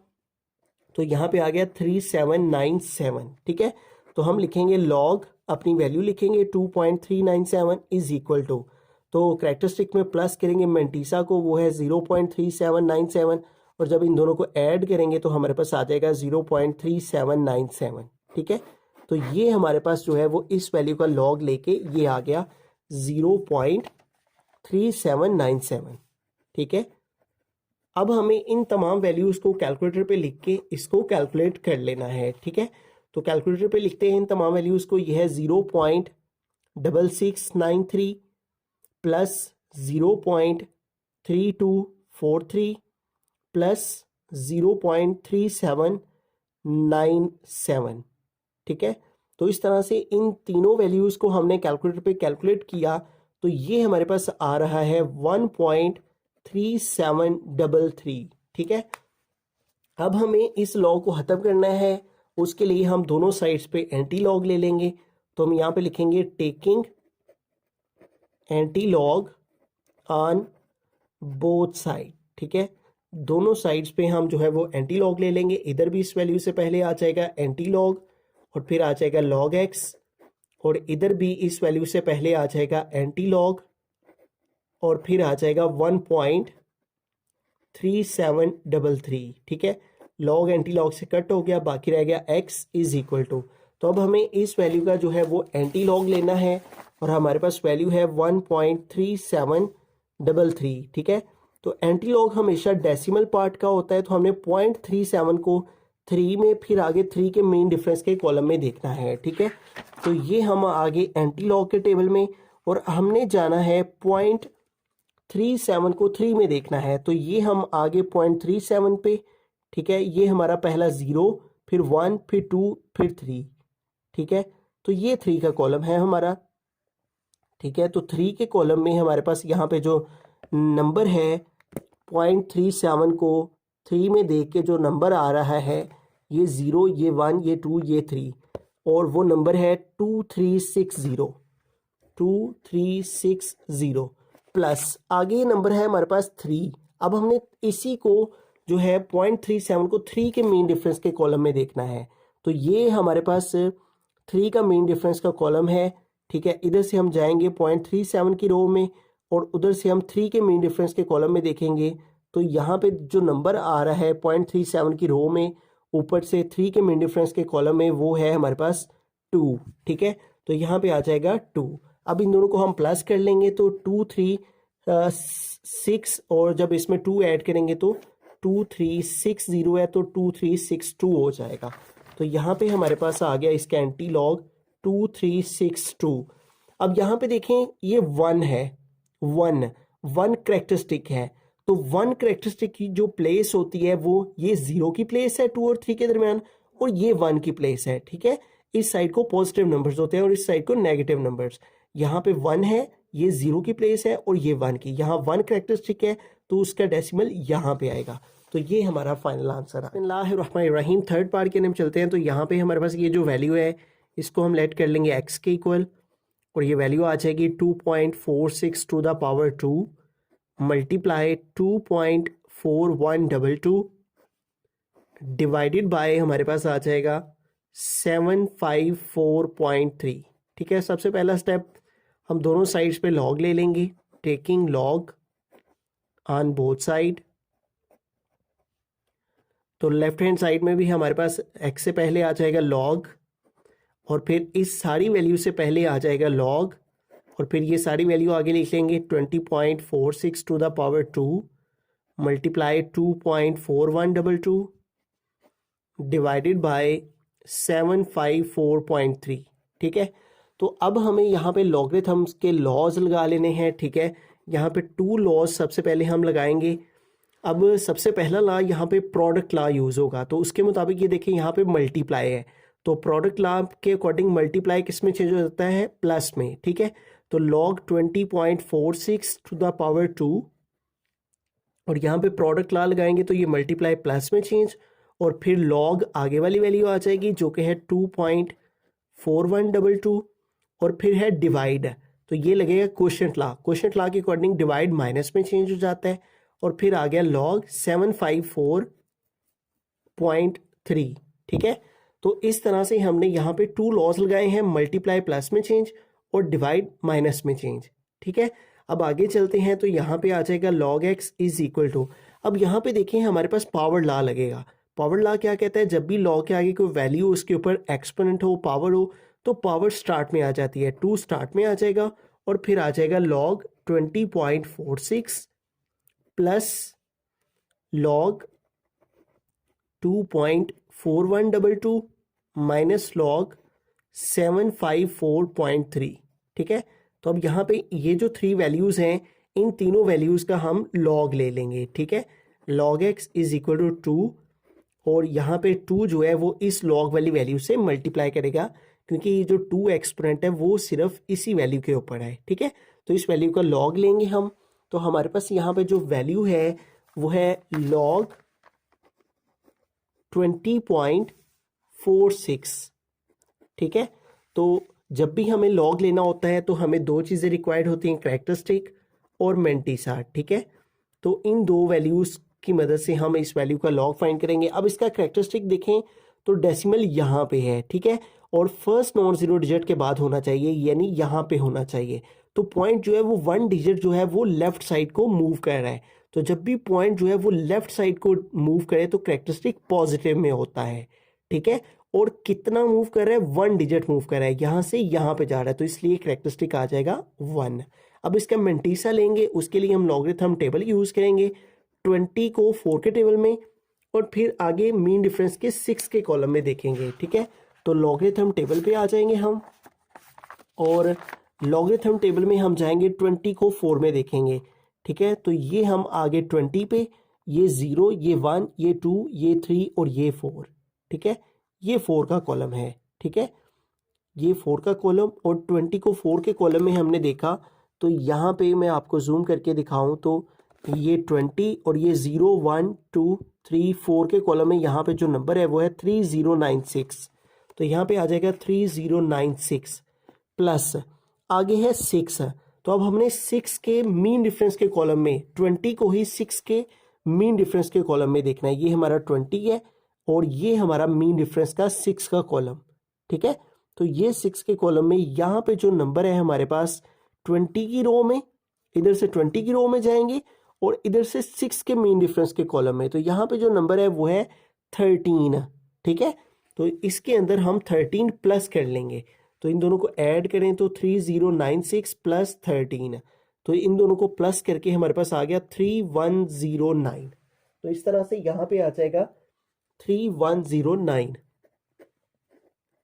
तो यहाँ पे आ गया 3797, ठीक है। तो हम लिखेंगे लॉग, अपनी वैल्यू लिखेंगे 2.397 इज इक्वल टू, तो कैरेक्टरिस्टिक में प्लस करेंगे मैंटीसा को, वो है 0.3797, और जब इन दोनों को ऐड करेंगे तो हमारे पास आ जाएगा 0.3797, ठीक है। तो ये हमारे पास जो है वो इस वैल्यू का लॉग लेके ये आ गया 0.3797, ठीक है। अब हमें इन तमाम वैल्यूज़ को कैलकुलेटर पे लिख के इसको कैलकुलेट कर लेना है, ठीक है। तो कैलकुलेटर पे लिखते हैं इन तमाम वैल्यूज़ को, यह है 0.6693 प्लस 0.3243 प्लस 0.3797, ठीक है। तो इस तरह से इन तीनों वैल्यूज़ को हमने कैलकुलेटर पे कैलकुलेट किया, तो ये हमारे पास आ रहा है 1.3733, ठीक है। अब हमें इस लॉग को खत्म करना है, उसके लिए हम दोनों साइड्स पे एंटी लॉग ले लेंगे। तो हम यहाँ पे लिखेंगे taking anti log on both side, ठीक है। दोनों साइड्स पे हम जो है वो एंटी लॉग ले लेंगे। इधर भी इस वैल्यू से पहले आ जाएगा एंटी लॉग और फिर आ जाएगा लॉग एक्स, और इधर भी इस वैल्यू से पहले आ जाएगा एंटी लॉग और फिर आ जाएगा 1.3733, ठीक है। लॉग एंटी लॉग से कट हो गया, बाकी रह गया x इज इक्वल टू। तो अब हमें इस वैल्यू का जो है वो एंटी लॉग लेना है, और हमारे पास वैल्यू है 1.3733, ठीक है। तो एंटी लॉग हमेशा डेसिमल पार्ट का होता है, तो हमने 0.37 को 3 में फिर आगे 3 के मेन डिफरेंस के कॉलम में देखना है, ठीक है। तो ये हम आगे एंटी लॉग के टेबल में, और हमने जाना है 0.37 को 3 में देखना है, तो ये हम आगे 0.37 पे, ठीक है। ये हमारा पहला 0, फिर 1, फिर 2, फिर 3, ठीक है। तो ये 3 का कॉलम है हमारा, ठीक है। तो 3 के कॉलम में हमारे पास यहाँ पे जो नंबर है 0.37 को 3 में देख के जो नंबर आ रहा है, ये 0, ये 1, ये 2, ये 3, और वो नंबर है 2360 प्लस आगे नंबर है हमारे पास 3। अब हमने इसी को जो है 0.37 को 3 के मेन डिफरेंस के कॉलम में देखना है, तो ये हमारे पास 3 का मेन डिफरेंस का कॉलम है, ठीक है। इधर से हम जाएंगे 0.37 की रो में, और उधर से हम 3 के मेन डिफरेंस के कॉलम में देखेंगे, तो यहाँ पे जो नंबर आ रहा है 0.37 की रो में ऊपर से 3 के मेन डिफरेंस के कॉलम में, वो है हमारे पास 2, ठीक है। तो यहाँ पे आ जाएगा 2। अब इन दोनों को हम प्लस कर लेंगे, तो 2360, और जब इसमें 2 ऐड करेंगे तो 2360 है, तो 2362 हो जाएगा। तो यहाँ पे हमारे पास आ गया इसका एंटी लॉग 2362। अब यहाँ पे देखें ये 1 है, 1 करेक्टरिस्टिक है, तो 1 करेक्टरिस्टिक की जो प्लेस होती है वो ये 0 की प्लेस है 2 और 3 के दरमियान, और ये 1 की प्लेस है, ठीक है। इस साइड को पॉजिटिव नंबर्स होते हैं और इस साइड को नेगेटिव नंबर्स। यहाँ पे 1 है, ये 0 की प्लेस है, और ये 1 की, यहाँ 1 करेक्टरिस्टिक है तो उसका डेसिमल यहाँ पे आएगा। तो ये हमारा फाइनल आंसर है। बिस्मिल्लाहिर्रहमानिर्रहीम, थर्ड पार्ट के हम चलते हैं। तो यहाँ पे हमारे पास ये जो वैल्यू है इसको हम लेट कर लेंगे x के इक्वल, और ये वैल्यू आ जाएगी 2.46 to the power 2 multiply 2.4122 divided by हमारे पास आ जाएगा 754.3, ठीक है। सबसे पहला स्टेप हम दोनों साइड्स पे लॉग ले लेंगे, taking log on both side. तो लेफ्ट हैंड साइड में भी हमारे पास x से पहले आ जाएगा लॉग, और फिर इस सारी वैल्यू से पहले आ जाएगा लॉग, और फिर ये सारी वैल्यू आगे लिख लेंगे 20.46 to the power 2 multiply 2.4122 divided by 754.3, ठीक है। तो अब हमें यहाँ पे लॉगरिथम्स के लॉज लगा लेने हैं, ठीक है। यहाँ पे 2 लॉज सबसे पहले हम लगाएंगे। अब सबसे पहला लॉ यहाँ पे प्रोडक्ट लॉ यूज़ होगा, तो उसके मुताबिक ये देखें यहाँ पे मल्टीप्लाई है, तो प्रोडक्ट लॉ के अकॉर्डिंग मल्टीप्लाई किस में चेंज हो जाता है, प्लस में, ठीक है। तो लॉग 20.46 टू द पावर 2, और यहाँ पे प्रोडक्ट लॉ लगाएंगे तो ये मल्टीप्लाई प्लस में चेंज, और फिर लॉग आगे वाली वैल्यू आ जाएगी जो कि है 2.4122, और फिर है डिवाइड, तो ये लगेगा क्वोशंट लॉ। क्वोशंट लॉ के अकॉर्डिंग डिवाइड माइनस में चेंज हो जाता है और फिर आ गया लॉग 754.3। ठीक है, तो इस तरह से हमने यहाँ पे टू लॉज लगाए हैं, मल्टीप्लाई प्लस में चेंज और डिवाइड माइनस में चेंज। ठीक है, अब आगे चलते हैं तो यहाँ पे आ जाएगा log x is equal to, अब यहाँ पे देखें हमारे पास पावर लॉ लगेगा। पावर लॉ क्या कहता है, जब भी लॉ के आगे कोई वैल्यू उसके ऊपर एक्सपोनेंट हो, पावर हो, तो पावर स्टार्ट में आ जाती है, 2 स्टार्ट में आ जाएगा और फिर आ जाएगा log 20.46 plus log 2.4122 minus log 754.3। ठीक है, तो अब यहाँ पे ये जो 3 वैल्यूज़ हैं, इन तीनों वैल्यूज़ का हम log ले लेंगे। ठीक है, log x is equal to 2 और यहाँ पे 2 जो है वो इस log वाली वैल्यू से मल्टीप्लाई करेगा, क्योंकि ये जो 2 एक्सपोनेंट है वो सिर्फ इसी वैल्यू के ऊपर है। ठीक है, तो इस वैल्यू का log लेंगे हम, तो हमारे पास यहाँ पे जो वैल्यू है वो है log 20.46। ठीक है, तो जब भी हमें log लेना होता है तो हमें 2 चीज़ें रिक्वायर्ड होती हैं, कैरेक्टरिस्टिक और मेंटिसा। ठीक है, तो इन 2 वैल्यूज़ की मदद से हम इस वैल्यू का log फाइंड करेंगे। अब इसका कैरेक्टरिस्टिक देखें तो डेसिमल यहाँ पे है। ठीक है, और फर्स्ट नॉन जीरो डिजिट के बाद होना चाहिए, यानी यहाँ पे होना चाहिए। तो पॉइंट जो है वो 1 डिजिट जो है वो लेफ्ट साइड को मूव कर रहा है, तो जब भी पॉइंट जो है वो लेफ्ट साइड को मूव करे तो कैरेक्टरिस्टिक पॉजिटिव में होता है। ठीक है, और कितना मूव कर रहा है, 1 डिजिट मूव कर रहा है, यहाँ से यहाँ पे जा रहा है, तो इसलिए कैरेक्टरिस्टिक आ जाएगा 1। अब इसका मेंटिसा लेंगे, उसके लिए हम लॉगरिथम टेबल यूज करेंगे, 20 को 4 के टेबल में और फिर आगे मीन डिफरेंस के 6 के कॉलम में देखेंगे। ठीक है, तो लॉगरिथम टेबल पे आ जाएंगे हम और लॉगरिथम टेबल में हम जाएंगे 20 को 4 में देखेंगे। ठीक है, तो ये हम आगे 20 पे, ये 0, ये 1, ये 2, ये 3 और ये 4। ठीक है, ये 4 का कॉलम है। ठीक है, ये 4 का कॉलम और 20 को 4 के कॉलम में हमने देखा, तो यहाँ पे मैं आपको जूम करके दिखाऊं तो ये 20 और ये 0, 1, 2, 3, 4 के कॉलम में यहाँ पे जो नंबर है वो है 3096। तो यहाँ पे आ जाएगा 3096 प्लस आगे है 6। तो अब हमने 6 के मीन डिफरेंस के कॉलम में 20 को ही 6 के मीन डिफरेंस के कॉलम में देखना है। ये हमारा 20 है और ये हमारा मीन डिफरेंस का 6 का कॉलम। ठीक है, तो ये 6 के कॉलम में यहाँ पे जो नंबर है हमारे पास 20 की रो में, इधर से 20 की रो में जाएंगे और इधर से 6 के मीन डिफरेंस के कॉलम में, तो यहाँ पे जो नंबर है वो है 13। ठीक है, तो इसके अंदर हम 13 प्लस कर लेंगे, तो इन दोनों को ऐड करें तो 3096 प्लस 13, तो इन दोनों को प्लस करके हमारे पास आ गया 3109। तो इस तरह से यहाँ पे आ जाएगा 3109।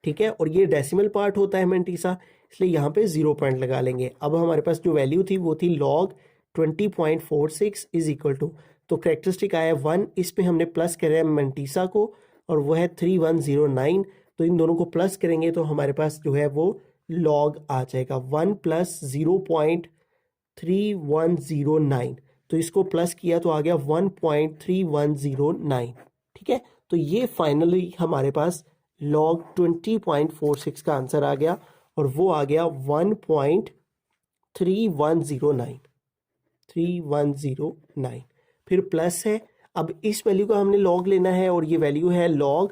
ठीक है, और ये डेसिमल पार्ट होता है मेंटिसा, इसलिए यहाँ पे 0 पॉइंट लगा लेंगे। अब हमारे पास जो वैल्यू थी वो थी log 20.46 इज इक्वल टू, तो कैरेक्टरिस्टिक आया 1, इस पे हमने प्लस करा है मेंटिसा को और वो है 3109। तो इन दोनों को प्लस करेंगे तो हमारे पास जो है वो log आ जाएगा 1 प्लस 0.3109, तो इसको प्लस किया तो आ गया 1.3109। ठीक है, तो ये फाइनली हमारे पास log 20.46 का आंसर आ गया और वो आ गया 1.3109। फिर प्लस है, अब इस वैल्यू का हमने log लेना है और ये वैल्यू है log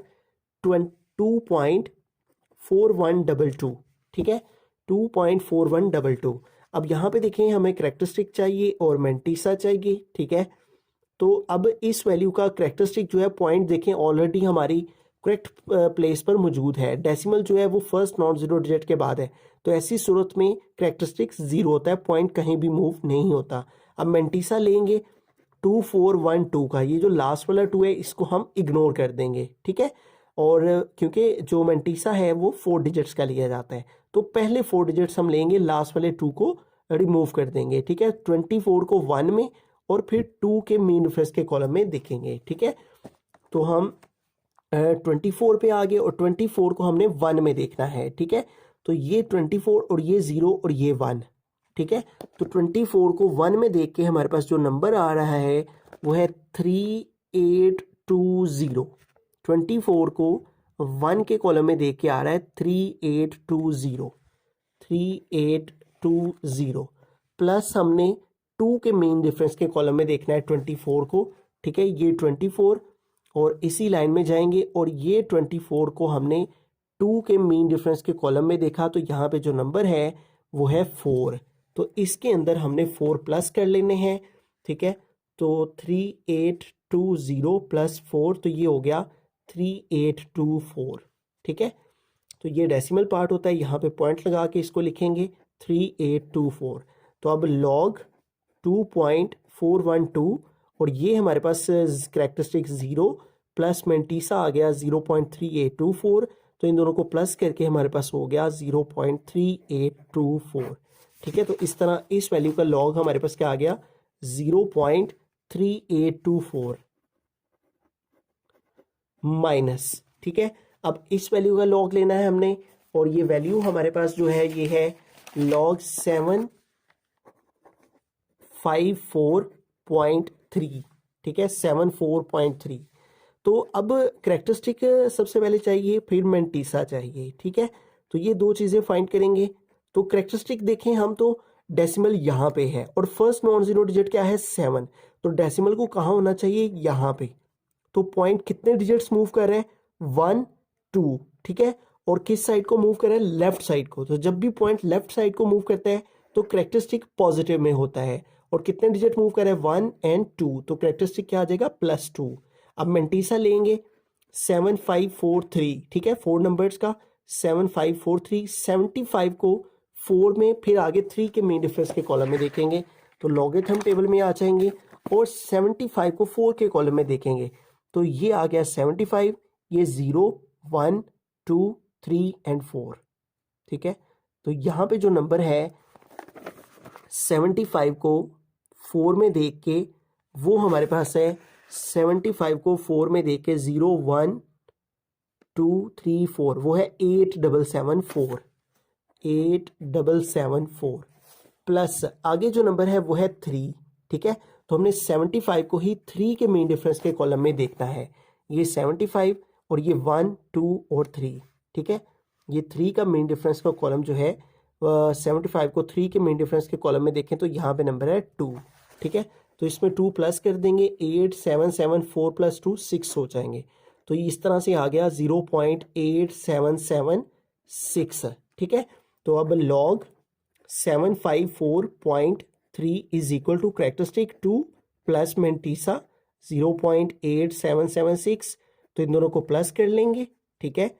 2.4122। ठीक है, 2.4122। अब यहाँ पे देखें हमें कैरेक्टरिस्टिक चाहिए और मेंटिसा चाहिए। ठीक है, तो अब इस वैल्यू का कैरेक्टरिस्टिक जो है पॉइंट देखें ऑलरेडी हमारी करेक्ट प्लेस पर मौजूद है, डेसिमल जो है वो फर्स्ट नॉन जीरो डिजिट के बाद है, तो ऐसी सूरत में कैरेक्टरिस्टिक 0 होता है, पॉइंट कहीं भी मूव नहीं होता। अब मेंटिसा लेंगे 2412 का, ये जो लास्ट वाला 2 है इसको हम इग्नोर कर देंगे। ठीक है, और क्योंकि जो मेंटिसा है वो 4 डिजिट्स का लिया जाता है, तो पहले 4 डिजिट्स हम लेंगे, लास्ट वाले 2 को रिमूव कर देंगे। ठीक है, 24 को 1 में और फिर 2 के मीन डिफरेंस के कॉलम में देखेंगे। ठीक है, तो हम 24 पे आ गए और 24 को हमने 1 में देखना है। ठीक है, तो ये 24 और ये 0 और ये 1। ठीक है, तो 24 को 1 में देख के हमारे पास जो नंबर आ रहा है वो है 3820। 24 को 1 के कॉलम में देख के आ रहा है 3820। 20 प्लस हमने 2 के मेन डिफरेंस के कॉलम में देखना है 24 को, ठीक है, ये 24 और इसी लाइन में जाएंगे और ये 24 को हमने 2 के मेन डिफरेंस के कॉलम में देखा, तो यहाँ पे जो नंबर है वो है 4, तो इसके अंदर हमने 4 प्लस कर लेने हैं, ठीक है, तो 3820 प्लस 4, तो ये हो गया 3824, ठीक है, तो ये डेसिमल पार्ट होता है, यहाँ पे पॉइंट लगा के इसको लिखेंगे 3824। तो अब लॉग 2.412 और ये हमारे पास कैरेक्टरिस्टिक 0 प्लस मेंटीसा आ गया 0.3824, तो इन दोनों को प्लस करके हमारे पास हो गया 0.3824, ठीक है, तो इस तरह इस वैल्यू का लॉग हमारे पास क्या आ गया 0.3824 माइनस, ठीक है, अब इस वैल्यू का लॉग लेना है हमने और ये वैल्यू हमारे पास जो है ये है लॉग 754.3, ठीक है, 74.3। तो अब कैरेक्टरिस्टिक सबसे पहले चाहिए, फिर मेंटीसा चाहिए, ठीक है, तो ये दो चीज़ें फाइंड करेंगे। तो कैरेक्टरिस्टिक देखें हम तो डेसिमल यहाँ पे है और फर्स्ट नॉन जीरो डिजिट क्या है 7, तो डेसिमल को कहाँ होना चाहिए यहाँ पे, तो पॉइंट कितने डिजिट्स मूव कर रहे हैं 1 2, ठीक है, और किस साइड को मूव कर रहे हैं लेफ्ट साइड को, तो जब भी पॉइंट लेफ्ट साइड को मूव करता है तो कैरेक्टरिस्टिक पॉजिटिव में होता है, और कितने डिजिट मूव कर रहे हैं 1 और 2, तो कैरेक्टरिस्टिक क्या आ जाएगा +2। अब मेंटीसा लेंगे 7543, ठीक है, 4 नंबर्स का 7543, 75 को 4 में फिर आगे 3 के मेन डिफरेंस के कॉलम में देखेंगे तो लॉगरिथम टेबल में आ जाएंगे और 75 को 4 के कॉलम में देखेंगे तो ये आ गया 75, ये 0 1 2 3 और 4, ठीक है, तो यहाँ पे जो नंबर है 75 को 4 में देख के वो हमारे पास है 75 को 4 में देख के 0 1 2 3 4, वो है 8774, 8774 प्लस आगे जो नंबर है वो है 3, ठीक है, तो हमने 75 को ही 3 के मेन डिफरेंस के कॉलम में देखना है, ये 75 और ये 1 2 और 3, ठीक है, ये 3 का मेन डिफरेंस का कॉलम जो है 75 को 3 के मेन डिफरेंस के कॉलम में देखें तो यहाँ पे नंबर है 2, ठीक है, तो इसमें 2 प्लस कर देंगे 8774 प्लस 2 6 हो जाएंगे, तो इस तरह से आ गया 0.8776, ठीक है, तो अब log 754.3 is equal to characteristic 2 plus mantissa 0.8776, तो इन दोनों को प्लस कर लेंगे, ठीक है,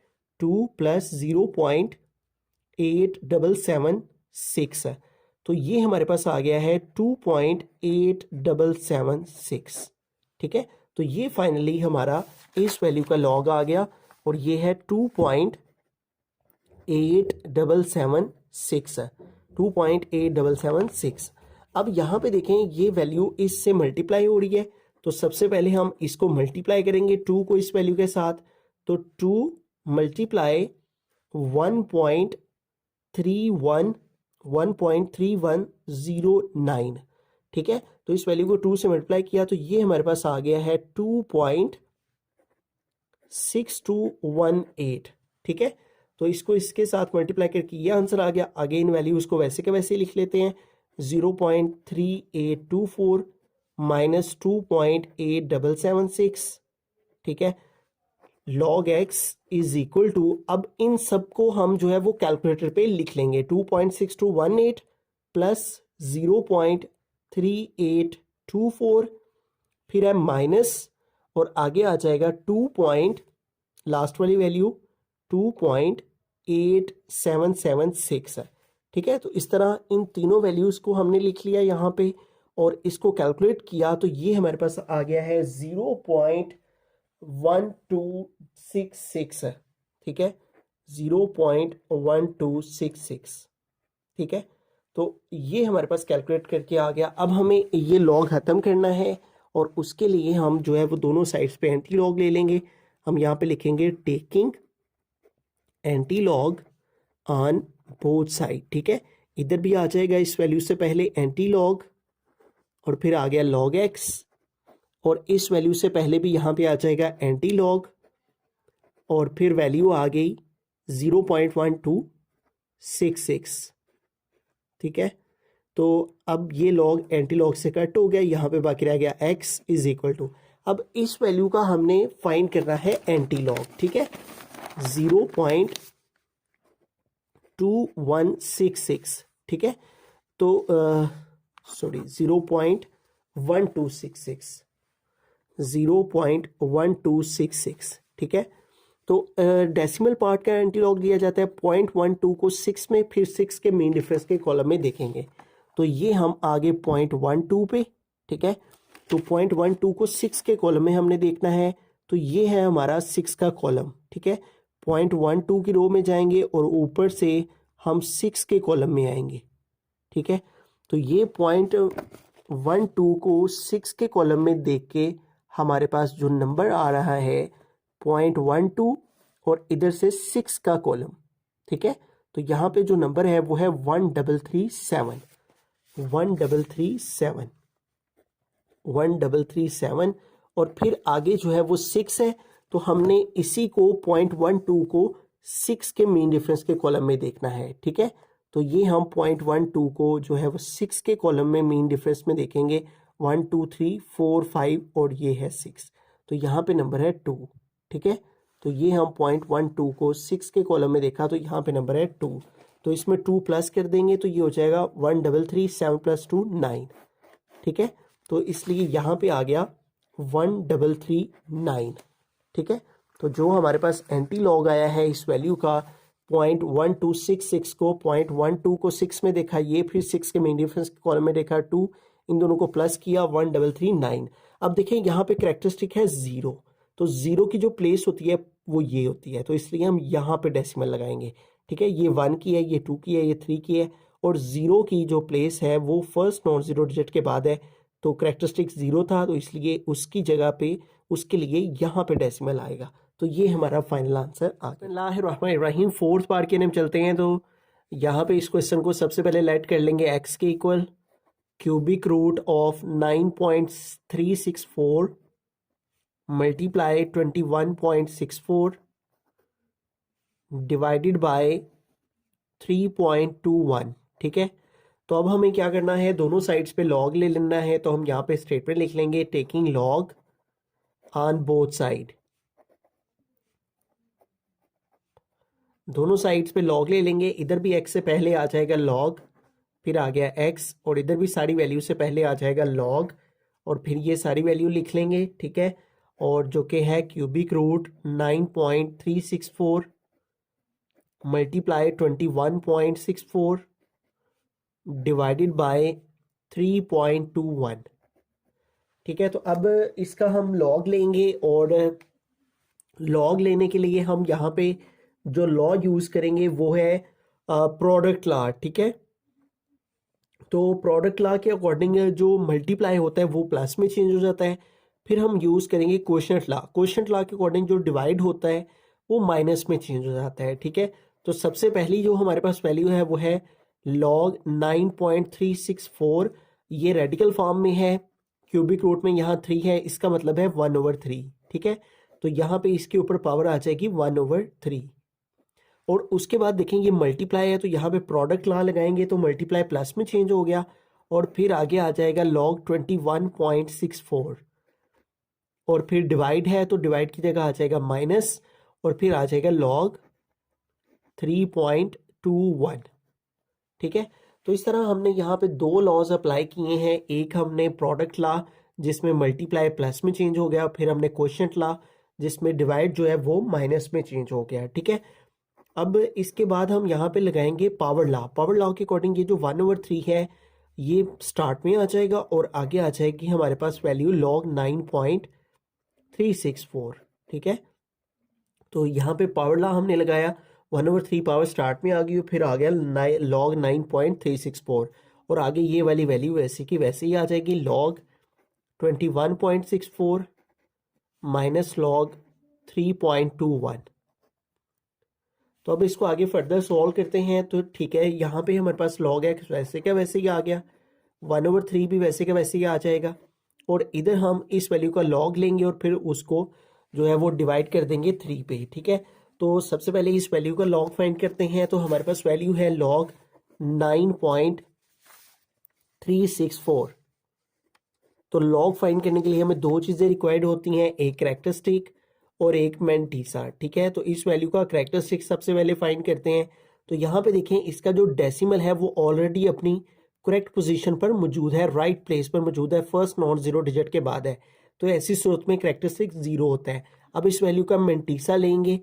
2 प्लस 0.8776, तो ये हमारे पास आ गया है 2.8776, ठीक है, तो ये फाइनली हमारा इस वैल्यू का लॉग आ गया और ये है 2.8776। अब यहाँ पे देखें ये वैल्यू इससे मल्टीप्लाई हो रही है, तो सबसे पहले हम इसको मल्टीप्लाई करेंगे 2 को इस वैल्यू के साथ, तो 2 मल्टीप्लाई 1.3109, ठीक है, तो इस वैल्यू को 2 से मल्टीप्लाई किया तो ये हमारे पास आ गया है 2.6218, ठीक है, तो इसको इसके साथ मल्टीप्लाई करके ये आंसर आ गया। अगेन वैल्यूज को वैसे के वैसे लिख लेते हैं 0.3824 माइनस 2.8776, ठीक है, log x is equal to, अब इन सबको हम जो है वो कैलकुलेटर पे लिख लेंगे 2.6218 प्लस 0.3824 फिर है माइनस और आगे आ जाएगा 2 लास्ट वाली वैल्यू 2.8776 है, ठीक है, तो इस तरह इन तीनों वैल्यूज को हमने लिख लिया यहाँ पे और इसको कैलकुलेट किया तो ये हमारे पास आ गया है 0.1266 है, ठीक है, 0.1266, ठीक है, तो ये हमारे पास कैलकुलेट करके आ गया। अब हमें ये लॉग खत्म करना है और उसके लिए हम जो है वो दोनों साइड्स पे एंटी लॉग ले लेंगे। हम यहाँ पे लिखेंगे taking anti log on both side, ठीक है, इधर भी आ जाएगा इस वैल्यू से पहले एंटी लॉग और फिर आ गया log x और इस वैल्यू से पहले भी यहाँ पे आ जाएगा एंटी लॉग और फिर वैल्यू आ गई 0.1266, ठीक है। तो अब ये लॉग एंटी लॉग से कट हो गया, यहाँ पे बाकी रह गया x इज इक्वल टू, अब इस वैल्यू का हमने फाइंड करना है एंटी लॉग, ठीक है, 0.2166, ठीक है। तो सॉरी 0.1266, 0.1266, ठीक है। तो डेसिमल पार्ट का एंटी लॉग दिया जाता है 0.12 को 6 में, फिर 6 के मेन डिफरेंस के कॉलम में देखेंगे। तो ये हम आगे 0.12 पे, ठीक है। तो 0.12 को 6 के कॉलम में हमने देखना है, तो ये है हमारा 6 का कॉलम, ठीक है। 0.12 की रो में जाएंगे और ऊपर से हम 6 के कॉलम में आएंगे, ठीक है। तो ये 0.12 को 6 के कॉलम में देख के हमारे पास जो नंबर आ रहा है 0.12 और इधर से 6 का कॉलम, ठीक है। तो यहाँ पे जो नंबर है वो है 1337, 1337, 1337, और फिर आगे जो है वो 6 है, तो हमने इसी को 0.12 को 6 के मेन डिफरेंस के कॉलम में देखना है, ठीक है। तो ये हम 0.12 को जो है वो 6 के कॉलम में मेन डिफरेंस में देखेंगे, 1 2 3 4 5 और ये है 6, तो यहाँ पे नंबर है 2, ठीक है। तो ये हम 0.12 को 6 के कॉलम में देखा, तो यहाँ पे नंबर है 2, तो इसमें 2 प्लस कर देंगे तो ये हो जाएगा 1337 + 2 9, ठीक है। तो इसलिए यहाँ पे आ गया 1339, ठीक है। तो जो हमारे पास एंटी लॉग आया है इस वैल्यू का 0.1266 को 0.12 को 6 में देखा, ये फिर 6 के मेन डिफरेंस के कॉलम में देखा 2, इन दोनों को प्लस किया 1339। अब देखें यहाँ पे कैरेक्टरिस्टिक है 0, तो 0 की जो प्लेस होती है वो ये होती है, तो इसलिए हम यहाँ पे डेसिमल लगाएंगे, ठीक है। ये 1 की है, ये 2 की है, ये 3 की है, और 0 की जो प्लेस है वो फर्स्ट नॉन जीरो डिजिट के बाद है, तो कैरेक्टरिस्टिक 0 था, तो इसलिए उसकी जगह पे उसके लिए यहाँ पे डेसिमल आएगा। तो ये हमारा फाइनल आंसर आ गया। फोर्थ पार्ट के हम चलते हैं। तो यहाँ पे इस क्वेश्चन को सबसे पहले लेट कर लेंगे x के equal cubic root of 9.364 multiply 21.64 divided by 3.21, ठीक है। तो अब हमें क्या करना है, दोनों साइड्स पे लॉग ले लेना है, तो हम यहाँ पे स्टेटमेंट लिख लेंगे taking log on both side, दोनों साइड्स पे लॉग ले लेंगे, इधर भी x से पहले आ जाएगा लॉग, फिर आ गया x, और इधर भी सारी वैल्यू से पहले आ जाएगा लॉग, और फिर ये सारी वैल्यू लिख लेंगे, ठीक है। और जो कि है cubic root 9.364 multiply 21.64 divided by 3.21, ठीक है। तो अब इसका हम लॉग लेंगे, और लॉग लेने के लिए हम यहाँ पे जो लॉ यूज करेंगे वो है प्रोडक्ट लॉ, ठीक है। तो प्रोडक्ट लॉ के अकॉर्डिंग जो मल्टीप्लाई होता है वो प्लस में चेंज हो जाता है, फिर हम यूज करेंगे क्वोशंट लॉ, क्वोशंट लॉ के अकॉर्डिंग जो डिवाइड होता है वो माइनस में चेंज हो जाता है, ठीक है। तो सबसे पहली जो हमारे पास वैल्यू है वो है लॉग 9.364, ये रेडिकल फॉर्म में है, क्यूबिक रूट में यहाँ 3 है, इसका मतलब है 1/3, ठीक है। तो यहाँ पे इसके ऊपर पावर आ जाएगी 1/3, और उसके बाद देखेंगे मल्टीप्लाई है, तो यहाँ पे प्रोडक्ट लॉ लगाएंगे तो मल्टीप्लाई प्लस में चेंज हो गया, और फिर आगे आ जाएगा लॉग 21.64, और फिर डिवाइड है तो डिवाइड की जगह आ जाएगा माइनस, और फिर आ जाएगा लॉग 3.21, ठीक है। तो इस तरह हमने यहाँ पे दो लॉज अप्लाई किए हैं, एक हमने प्रोडक्ट लॉ जिसमें मल्टीप्लाई प्लस में चेंज हो गया, फिर हमने क्वोशिएंट लॉ जिसमें डिवाइड जो है वो माइनस में चेंज हो गया, ठीक है। अब इसके बाद हम यहाँ पे लगाएंगे पावर लॉ, पावर लॉ के अकॉर्डिंग ये जो 1/3 है ये स्टार्ट में आ जाएगा, और आगे आ जाएगी हमारे पास वैल्यू लॉग 9.364, ठीक है। तो यहाँ पे पावर लॉ हमने लगाया, 1/3 पावर स्टार्ट में आ गई, फिर आ गया लॉग 9.364, और आगे ये वाली वैल्यू वैसे की वैसे ही आ जाएगी, लॉग 21.64 माइनस लॉग 3.21। तो अब इसको आगे फर्दर सॉल्व करते हैं, तो ठीक है, यहाँ पे हमारे पास लॉग एक्स वैसे का वैसे ही आ गया, 1/3 भी वैसे का वैसे ही आ जाएगा, और इधर हम इस वैल्यू का लॉग लेंगे और फिर उसको जो है वो डिवाइड कर देंगे 3 पे, ठीक है। तो सबसे पहले इस वैल्यू का लॉग फाइंड करते हैं, तो हमारे पास वैल्यू है लॉग 364। तो लॉग फाइंड करने के लिए हमें दो चीज़ें रिक्वायर्ड होती हैं, एक कैरेक्टरिस्टिक और एक मैंटीसा। ठीक है, तो इस वैल्यू का कैरेक्टरिस्टिक सबसे पहले फाइंड करते हैं। तो यहाँ पे देखें, इसका जो डेसिमल है वो ऑलरेडी अपनी करेक्ट पोजीशन पर मौजूद है, राइट प्लेस पर मौजूद है, फर्स्ट नॉन जीरो डिजिट के बाद है। तो ऐसी सूरत में कैरेक्टरिस्टिक 0 होता है। अब इस वैल्यू का मैंटीसा लेंगे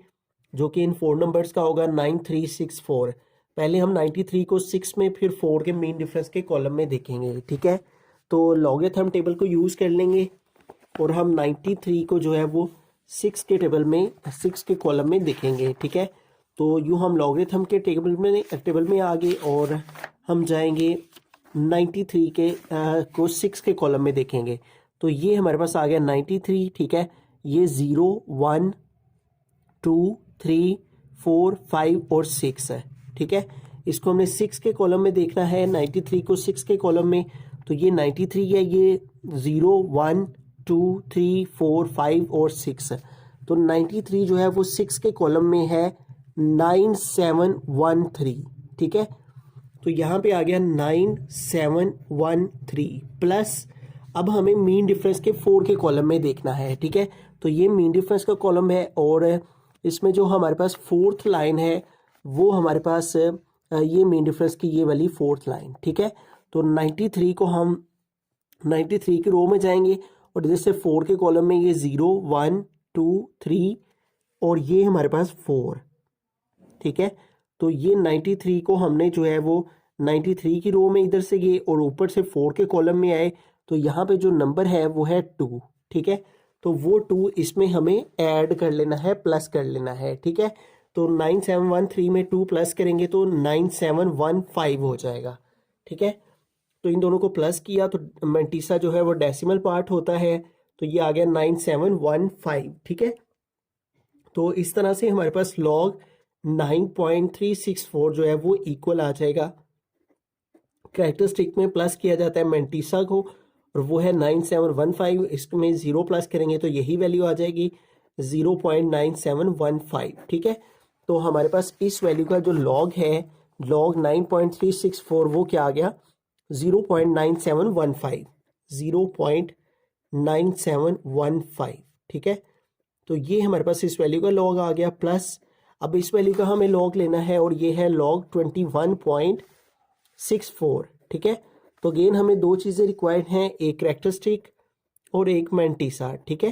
जो कि इन 4 नंबर्स का होगा 9364। पहले हम 93 को 6 में फिर 4 के मीन डिफरेंस के कॉलम में देखेंगे। ठीक है, तो लॉगरिथम टेबल को यूज़ कर लेंगे और हम 93 को जो है वो 6 के टेबल में 6 के कॉलम में देखेंगे। ठीक है, तो यूँ हम लॉगरिथम के टेबल में आ गए और हम जाएंगे 93 के को 6 के कॉलम में देखेंगे। तो ये हमारे पास आ गया 93। ठीक है, ये 0 1 2 3 4 5 और 6 है। ठीक है, इसको हमने 6 के कॉलम में देखना है, 93 को 6 के कॉलम में। तो ये 93 है, ये 0 1 2 3 4 5 और 6। तो 93 जो है वो 6 के कॉलम में है 9713। ठीक है, तो यहाँ पे आ गया 9713 प्लस अब हमें मीन डिफरेंस के 4 के कॉलम में देखना है। ठीक है, तो ये मीन डिफरेंस का कॉलम है और इसमें जो हमारे पास 4th लाइन है वो हमारे पास ये मीन डिफरेंस की ये वाली 4th लाइन। ठीक है, तो 93 को हम 93 की रो में जाएंगे और जैसे 4 के कॉलम में ये 0 1 2 3 और ये हमारे पास 4। ठीक है, तो ये 93 को हमने जो है वो 93 की रो में इधर से गए और ऊपर से 4 के कॉलम में आए। तो यहाँ पे जो नंबर है वो है 2। ठीक है, तो वो 2 इसमें हमें ऐड कर लेना है, प्लस कर लेना है। ठीक है, तो 9713 में 2 प्लस करेंगे तो 9715 हो जाएगा। ठीक है, तो इन दोनों को प्लस किया तो मैंटीसा जो है वो डेसिमल पार्ट होता है, तो ये आ गया 9715। ठीक है, तो इस तरह से हमारे पास लॉग 9.364 जो है वो इक्वल आ जाएगा। कैरेक्टरिस्टिक में प्लस किया जाता है मैंटीसा को और वो है 9715। इसमें 0 प्लस करेंगे तो यही वैल्यू आ जाएगी 0.9715। ठीक है, तो हमारे पास इस वैल्यू का जो लॉग है, लॉग 9.364 वो क्या आ गया 0.9715, 0.9715। ठीक है, तो ये हमारे पास इस वैल्यू का लॉग आ गया प्लस अब इस वैल्यू का हमें लॉग लेना है और ये है लॉग 21.64। ठीक है, तो अगेन हमें दो चीज़ें रिक्वायर्ड हैं, एक कैरेक्टरिस्टिक और एक मैंटीसा। ठीक है,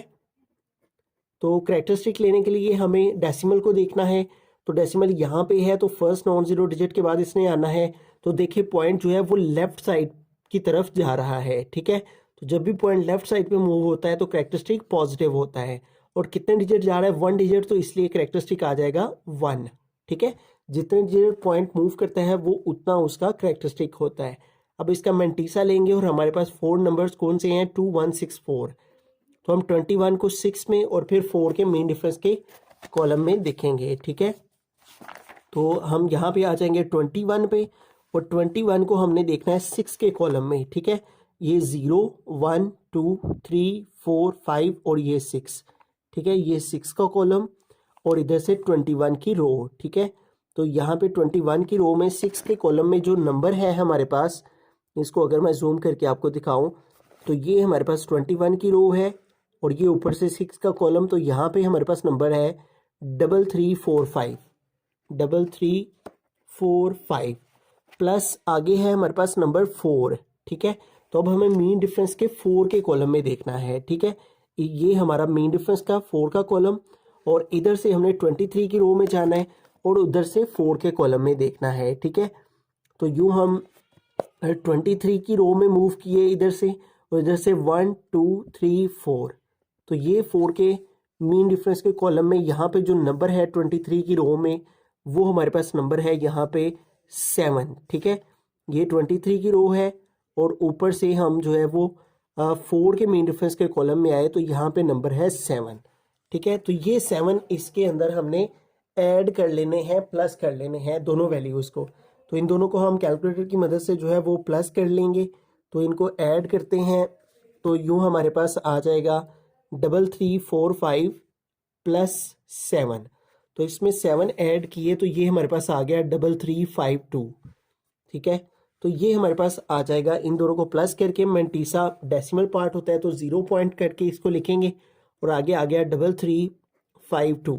तो कैरेक्टरिस्टिक लेने के लिए हमें डेसिमल को देखना है। तो डेसिमल यहाँ पे है तो फर्स्ट नॉन जीरो डिजिट के बाद इसने आना है। तो देखिए पॉइंट जो है वो लेफ्ट साइड की तरफ जा रहा है। ठीक है, तो जब भी पॉइंट लेफ्ट साइड पे मूव होता है तो कैरेक्टरिस्टिक पॉजिटिव होता है। और कितने डिजिट जा रहा है 1 डिजिट, तो इसलिए कैरेक्टरिस्टिक आ जाएगा 1। ठीक है, जितने डिजिट पॉइंट मूव करता है वो उतना उसका कैरेक्टरिस्टिक होता है। अब इसका मैंटीसा लेंगे और हमारे पास 4 नंबर्स कौन से हैं 2164। तो हम 21 को 6 में और फिर 4 के मीन डिफरेंस के कॉलम में देखेंगे। ठीक है, तो हम यहाँ पे आ जाएंगे 21 पे और 21 को हमने देखना है 6 के कॉलम में। ठीक है, ये 0 1 2 3 4 5 और ये 6। ठीक है, ये 6 का कॉलम और इधर से 21 की रो। ठीक है, तो यहाँ पे 21 की रो में 6 के कॉलम में जो नंबर है हमारे पास, इसको अगर मैं जूम करके आपको दिखाऊं तो ये हमारे पास 21 की रो है और ये ऊपर से 6 का कॉलम। तो यहाँ पे हमारे पास नंबर है 3345, 3345 प्लस आगे है हमारे पास नंबर 4। ठीक है, तो अब हमें मीन डिफरेंस के 4 के कॉलम में देखना है। ठीक है, ये हमारा मीन डिफरेंस का 4 का कॉलम और इधर से हमने 23 की रो में जाना है और उधर से 4 के कॉलम में देखना है। ठीक है, तो यूँ हम 23 की रो में मूव किए इधर से और इधर से 1 2 3 4। तो ये 4 के मीन डिफरेंस के कॉलम में यहाँ पे जो नंबर है 23 की रो में वो हमारे पास नंबर है यहाँ पे 7। ठीक है, ये 23 की रो है और ऊपर से हम जो है वो 4 के मीन डिफरेंस के कॉलम में आए तो यहाँ पे नंबर है 7। ठीक है, तो ये 7 इसके अंदर हमने ऐड कर लेने हैं, प्लस कर लेने हैं दोनों वैल्यूज़ को। तो इन दोनों को हम कैलकुलेटर की मदद से जो है वो प्लस कर लेंगे। तो इनको ऐड करते हैं तो यूँ हमारे पास आ जाएगा 3345 प्लस 7। तो इसमें 7 ऐड किए तो ये हमारे पास आ गया 3352। ठीक है, तो ये हमारे पास आ जाएगा। इन दोनों को प्लस करके मैंटीसा डेसिमल पार्ट होता है तो 0 पॉइंट करके इसको लिखेंगे और आगे आ गया 3352।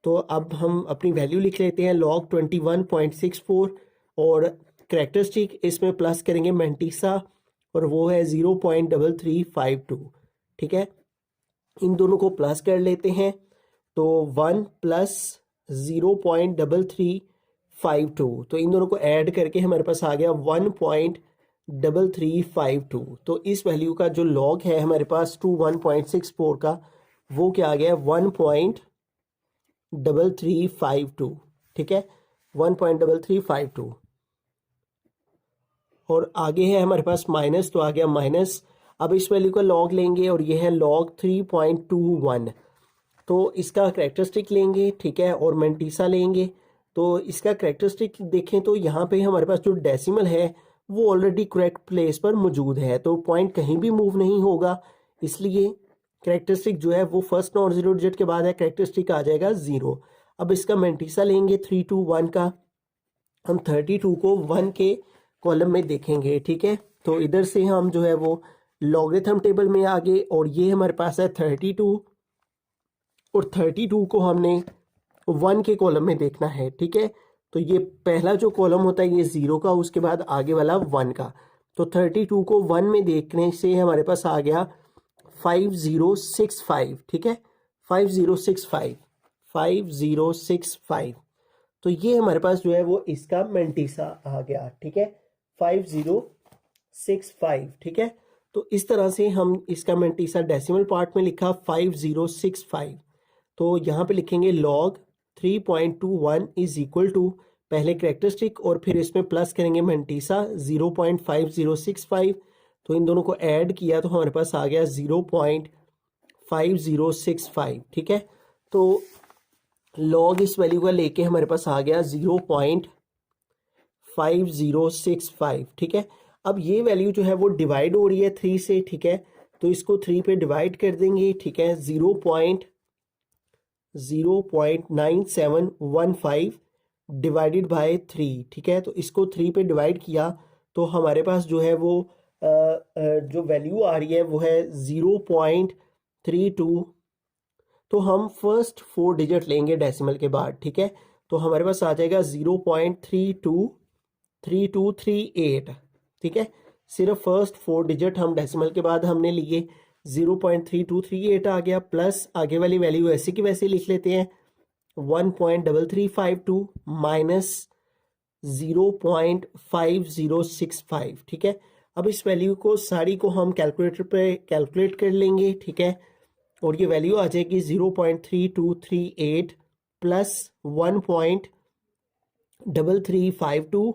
तो अब हम अपनी वैल्यू लिख लेते हैं log 21.64 और करेक्टरिस्टिक इसमें प्लस करेंगे मैंटीसा और वो है 0.3352। ठीक है, इन दोनों को प्लस कर लेते हैं तो 1 प्लस 0.3352, तो इन दोनों को ऐड करके हमारे पास आ गया 1.3352। तो इस वैल्यू का जो लॉग है हमारे पास 21.64 का, वो क्या आ गया 1.3352। ठीक है, 1.3352। और आगे है हमारे पास माइनस, तो आ गया माइनस। अब इस वैल्यू का लॉग लेंगे और ये है log 3.21। तो इसका करेक्टरिस्टिक लेंगे, ठीक है, और मैंटीसा लेंगे। तो इसका करेक्टरिस्टिक देखें तो यहाँ पे हमारे पास जो डेसिमल है वो ऑलरेडी करेक्ट प्लेस पर मौजूद है, तो पॉइंट कहीं भी मूव नहीं होगा, इसलिए करेक्टरिस्टिक जो है वो फर्स्ट नॉन जीरो डिजिट के बाद है, करेक्टरिस्टिक आ जाएगा 0। अब इसका मैंटीसा लेंगे 321 का, हम 32 को 1 के कॉलम में देखेंगे। ठीक है, तो इधर से हम जो है वो लॉगरिथम टेबल में आ गए और ये हमारे पास है 32 और 32 को हमने 1 के कॉलम में देखना है। ठीक है, तो ये पहला जो कॉलम होता है ये 0 का, उसके बाद आगे वाला 1 का। तो 32 को 1 में देखने से हमारे पास आ गया 5065। ठीक है, 5065। तो ये हमारे पास जो है वो इसका मैंटीसा आ गया। ठीक है, 5065। ठीक है, तो इस तरह से हम इसका मैंटीसा डेसिमल पार्ट में लिखा 5065। तो यहाँ पे लिखेंगे log 3.21 इज इक्वल टू पहले करेक्टरिस्टिक और फिर इसमें प्लस करेंगे मैंटीसा 0.5065। तो इन दोनों को ऐड किया तो हमारे पास आ गया 0.5065। ठीक है, तो log इस वैल्यू का लेके हमारे पास आ गया 0.5065। ठीक है, अब ये वैल्यू जो है वो डिवाइड हो रही है 3 से। ठीक है, तो इसको 3 पे डिवाइड कर देंगे। ठीक है, 0.9715 डिवाइडेड बाय 3। ठीक है, तो इसको 3 पे डिवाइड किया तो हमारे पास जो है वो जो वैल्यू आ रही है वो है 0.32। तो हम फर्स्ट 4 डिजिट लेंगे डेसिमल के बाद। ठीक है, तो हमारे पास आ जाएगा 0.323238। ठीक है, सिर्फ फर्स्ट 4 डिजिट हम डेसिमल के बाद हमने लिए, 0.3238 आ गया, प्लस आगे वाली वैल्यू ऐसे की वैसे लिख लेते हैं 1.3352 माइनस 0.5065। ठीक है, अब इस वैल्यू को सारी को हम कैलकुलेटर पे कैलकुलेट कर लेंगे। ठीक है, और ये वैल्यू आ जाएगी 0.3238 प्लस 1.3352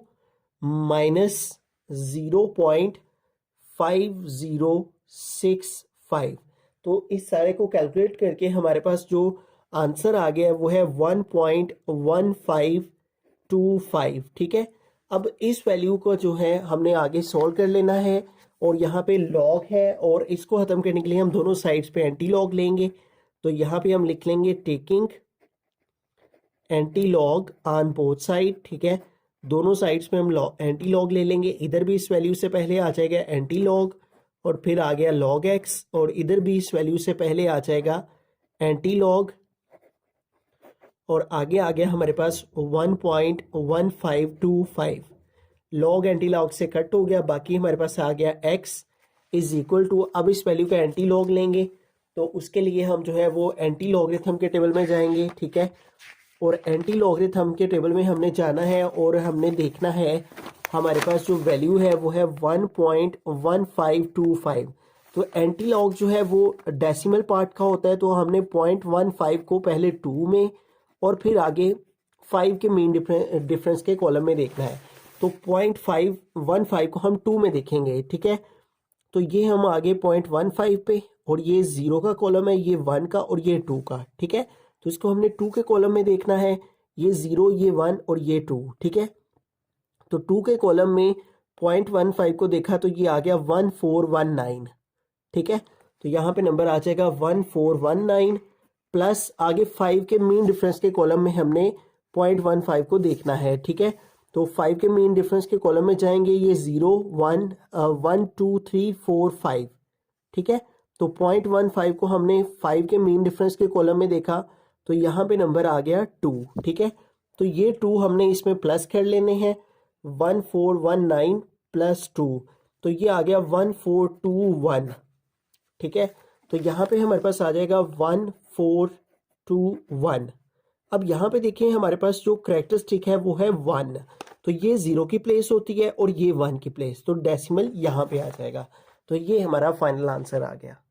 माइनस 0.5065। तो इस सारे को कैलकुलेट करके हमारे पास जो आंसर आ गया वो है 1.1525। ठीक है, अब इस वैल्यू को जो है हमने आगे सॉल्व कर लेना है और यहाँ पे लॉग है और इसको खत्म करने के लिए हम दोनों साइड्स पे एंटी लॉग लेंगे। तो यहाँ पे हम लिख लेंगे taking anti log on both side. ठीक है, दोनों साइड्स में हम एंटी लॉग ले लेंगे। इधर भी इस वैल्यू से पहले आ जाएगा एंटी लॉग और फिर आ गया log x, और इधर भी इस वैल्यू से पहले आ जाएगा एंटी लॉग और आगे आ गया हमारे पास 1.1525। लॉग एंटी लॉग से कट हो गया, बाकी हमारे पास आ गया x इज इक्वल टू, अब इस वैल्यू का एंटी लॉग लेंगे तो उसके लिए हम जो है वो एंटी लॉगरिथम के टेबल में जाएंगे। ठीक है, और एंटी लॉगरिथम के टेबल में हमने जाना है और हमने देखना है हमारे पास जो वैल्यू है वो है 1.1525। तो एंटी लॉग जो है वो डेसिमल पार्ट का होता है, तो हमने 0.15 को पहले 2 में और फिर आगे 5 के मीन डिफरेंस के कॉलम में देखना है। तो 0.515 को हम 2 में देखेंगे। ठीक है, तो ये हम आगे 0.15 पे, और ये 0 का कॉलम है, ये 1 का और ये 2 का। ठीक है, तो इसको हमने 2 के कॉलम में देखना है, ये 0, ये 1 और ये 2। ठीक है, तो 2 के कॉलम में 0.15 को देखा तो ये आ गया 1419। ठीक है, तो यहाँ पे नंबर आ जाएगा 1419 प्लस आगे 5 के मीन डिफरेंस के कॉलम में हमने 0.15 को देखना है। ठीक है, तो 5 के मीन डिफरेंस के कॉलम में जाएंगे, ये 0 1 1 2 3 4 5, ठीक है। तो 0.15 को हमने 5 के मीन डिफरेंस के कॉलम में देखा, तो यहाँ पे नंबर आ गया 2, ठीक है। तो ये 2 हमने इसमें प्लस कर लेने हैं, 1419 प्लस 2, तो ये आ गया 1421, ठीक है। तो यहाँ पे हमारे पास आ जाएगा 1421। अब यहाँ पे देखिए हमारे पास जो करेक्टरिस्टिक है वो है 1, तो ये 0 की प्लेस होती है और ये 1 की प्लेस, तो डेसिमल यहाँ पे आ जाएगा। तो ये हमारा फाइनल आंसर आ गया।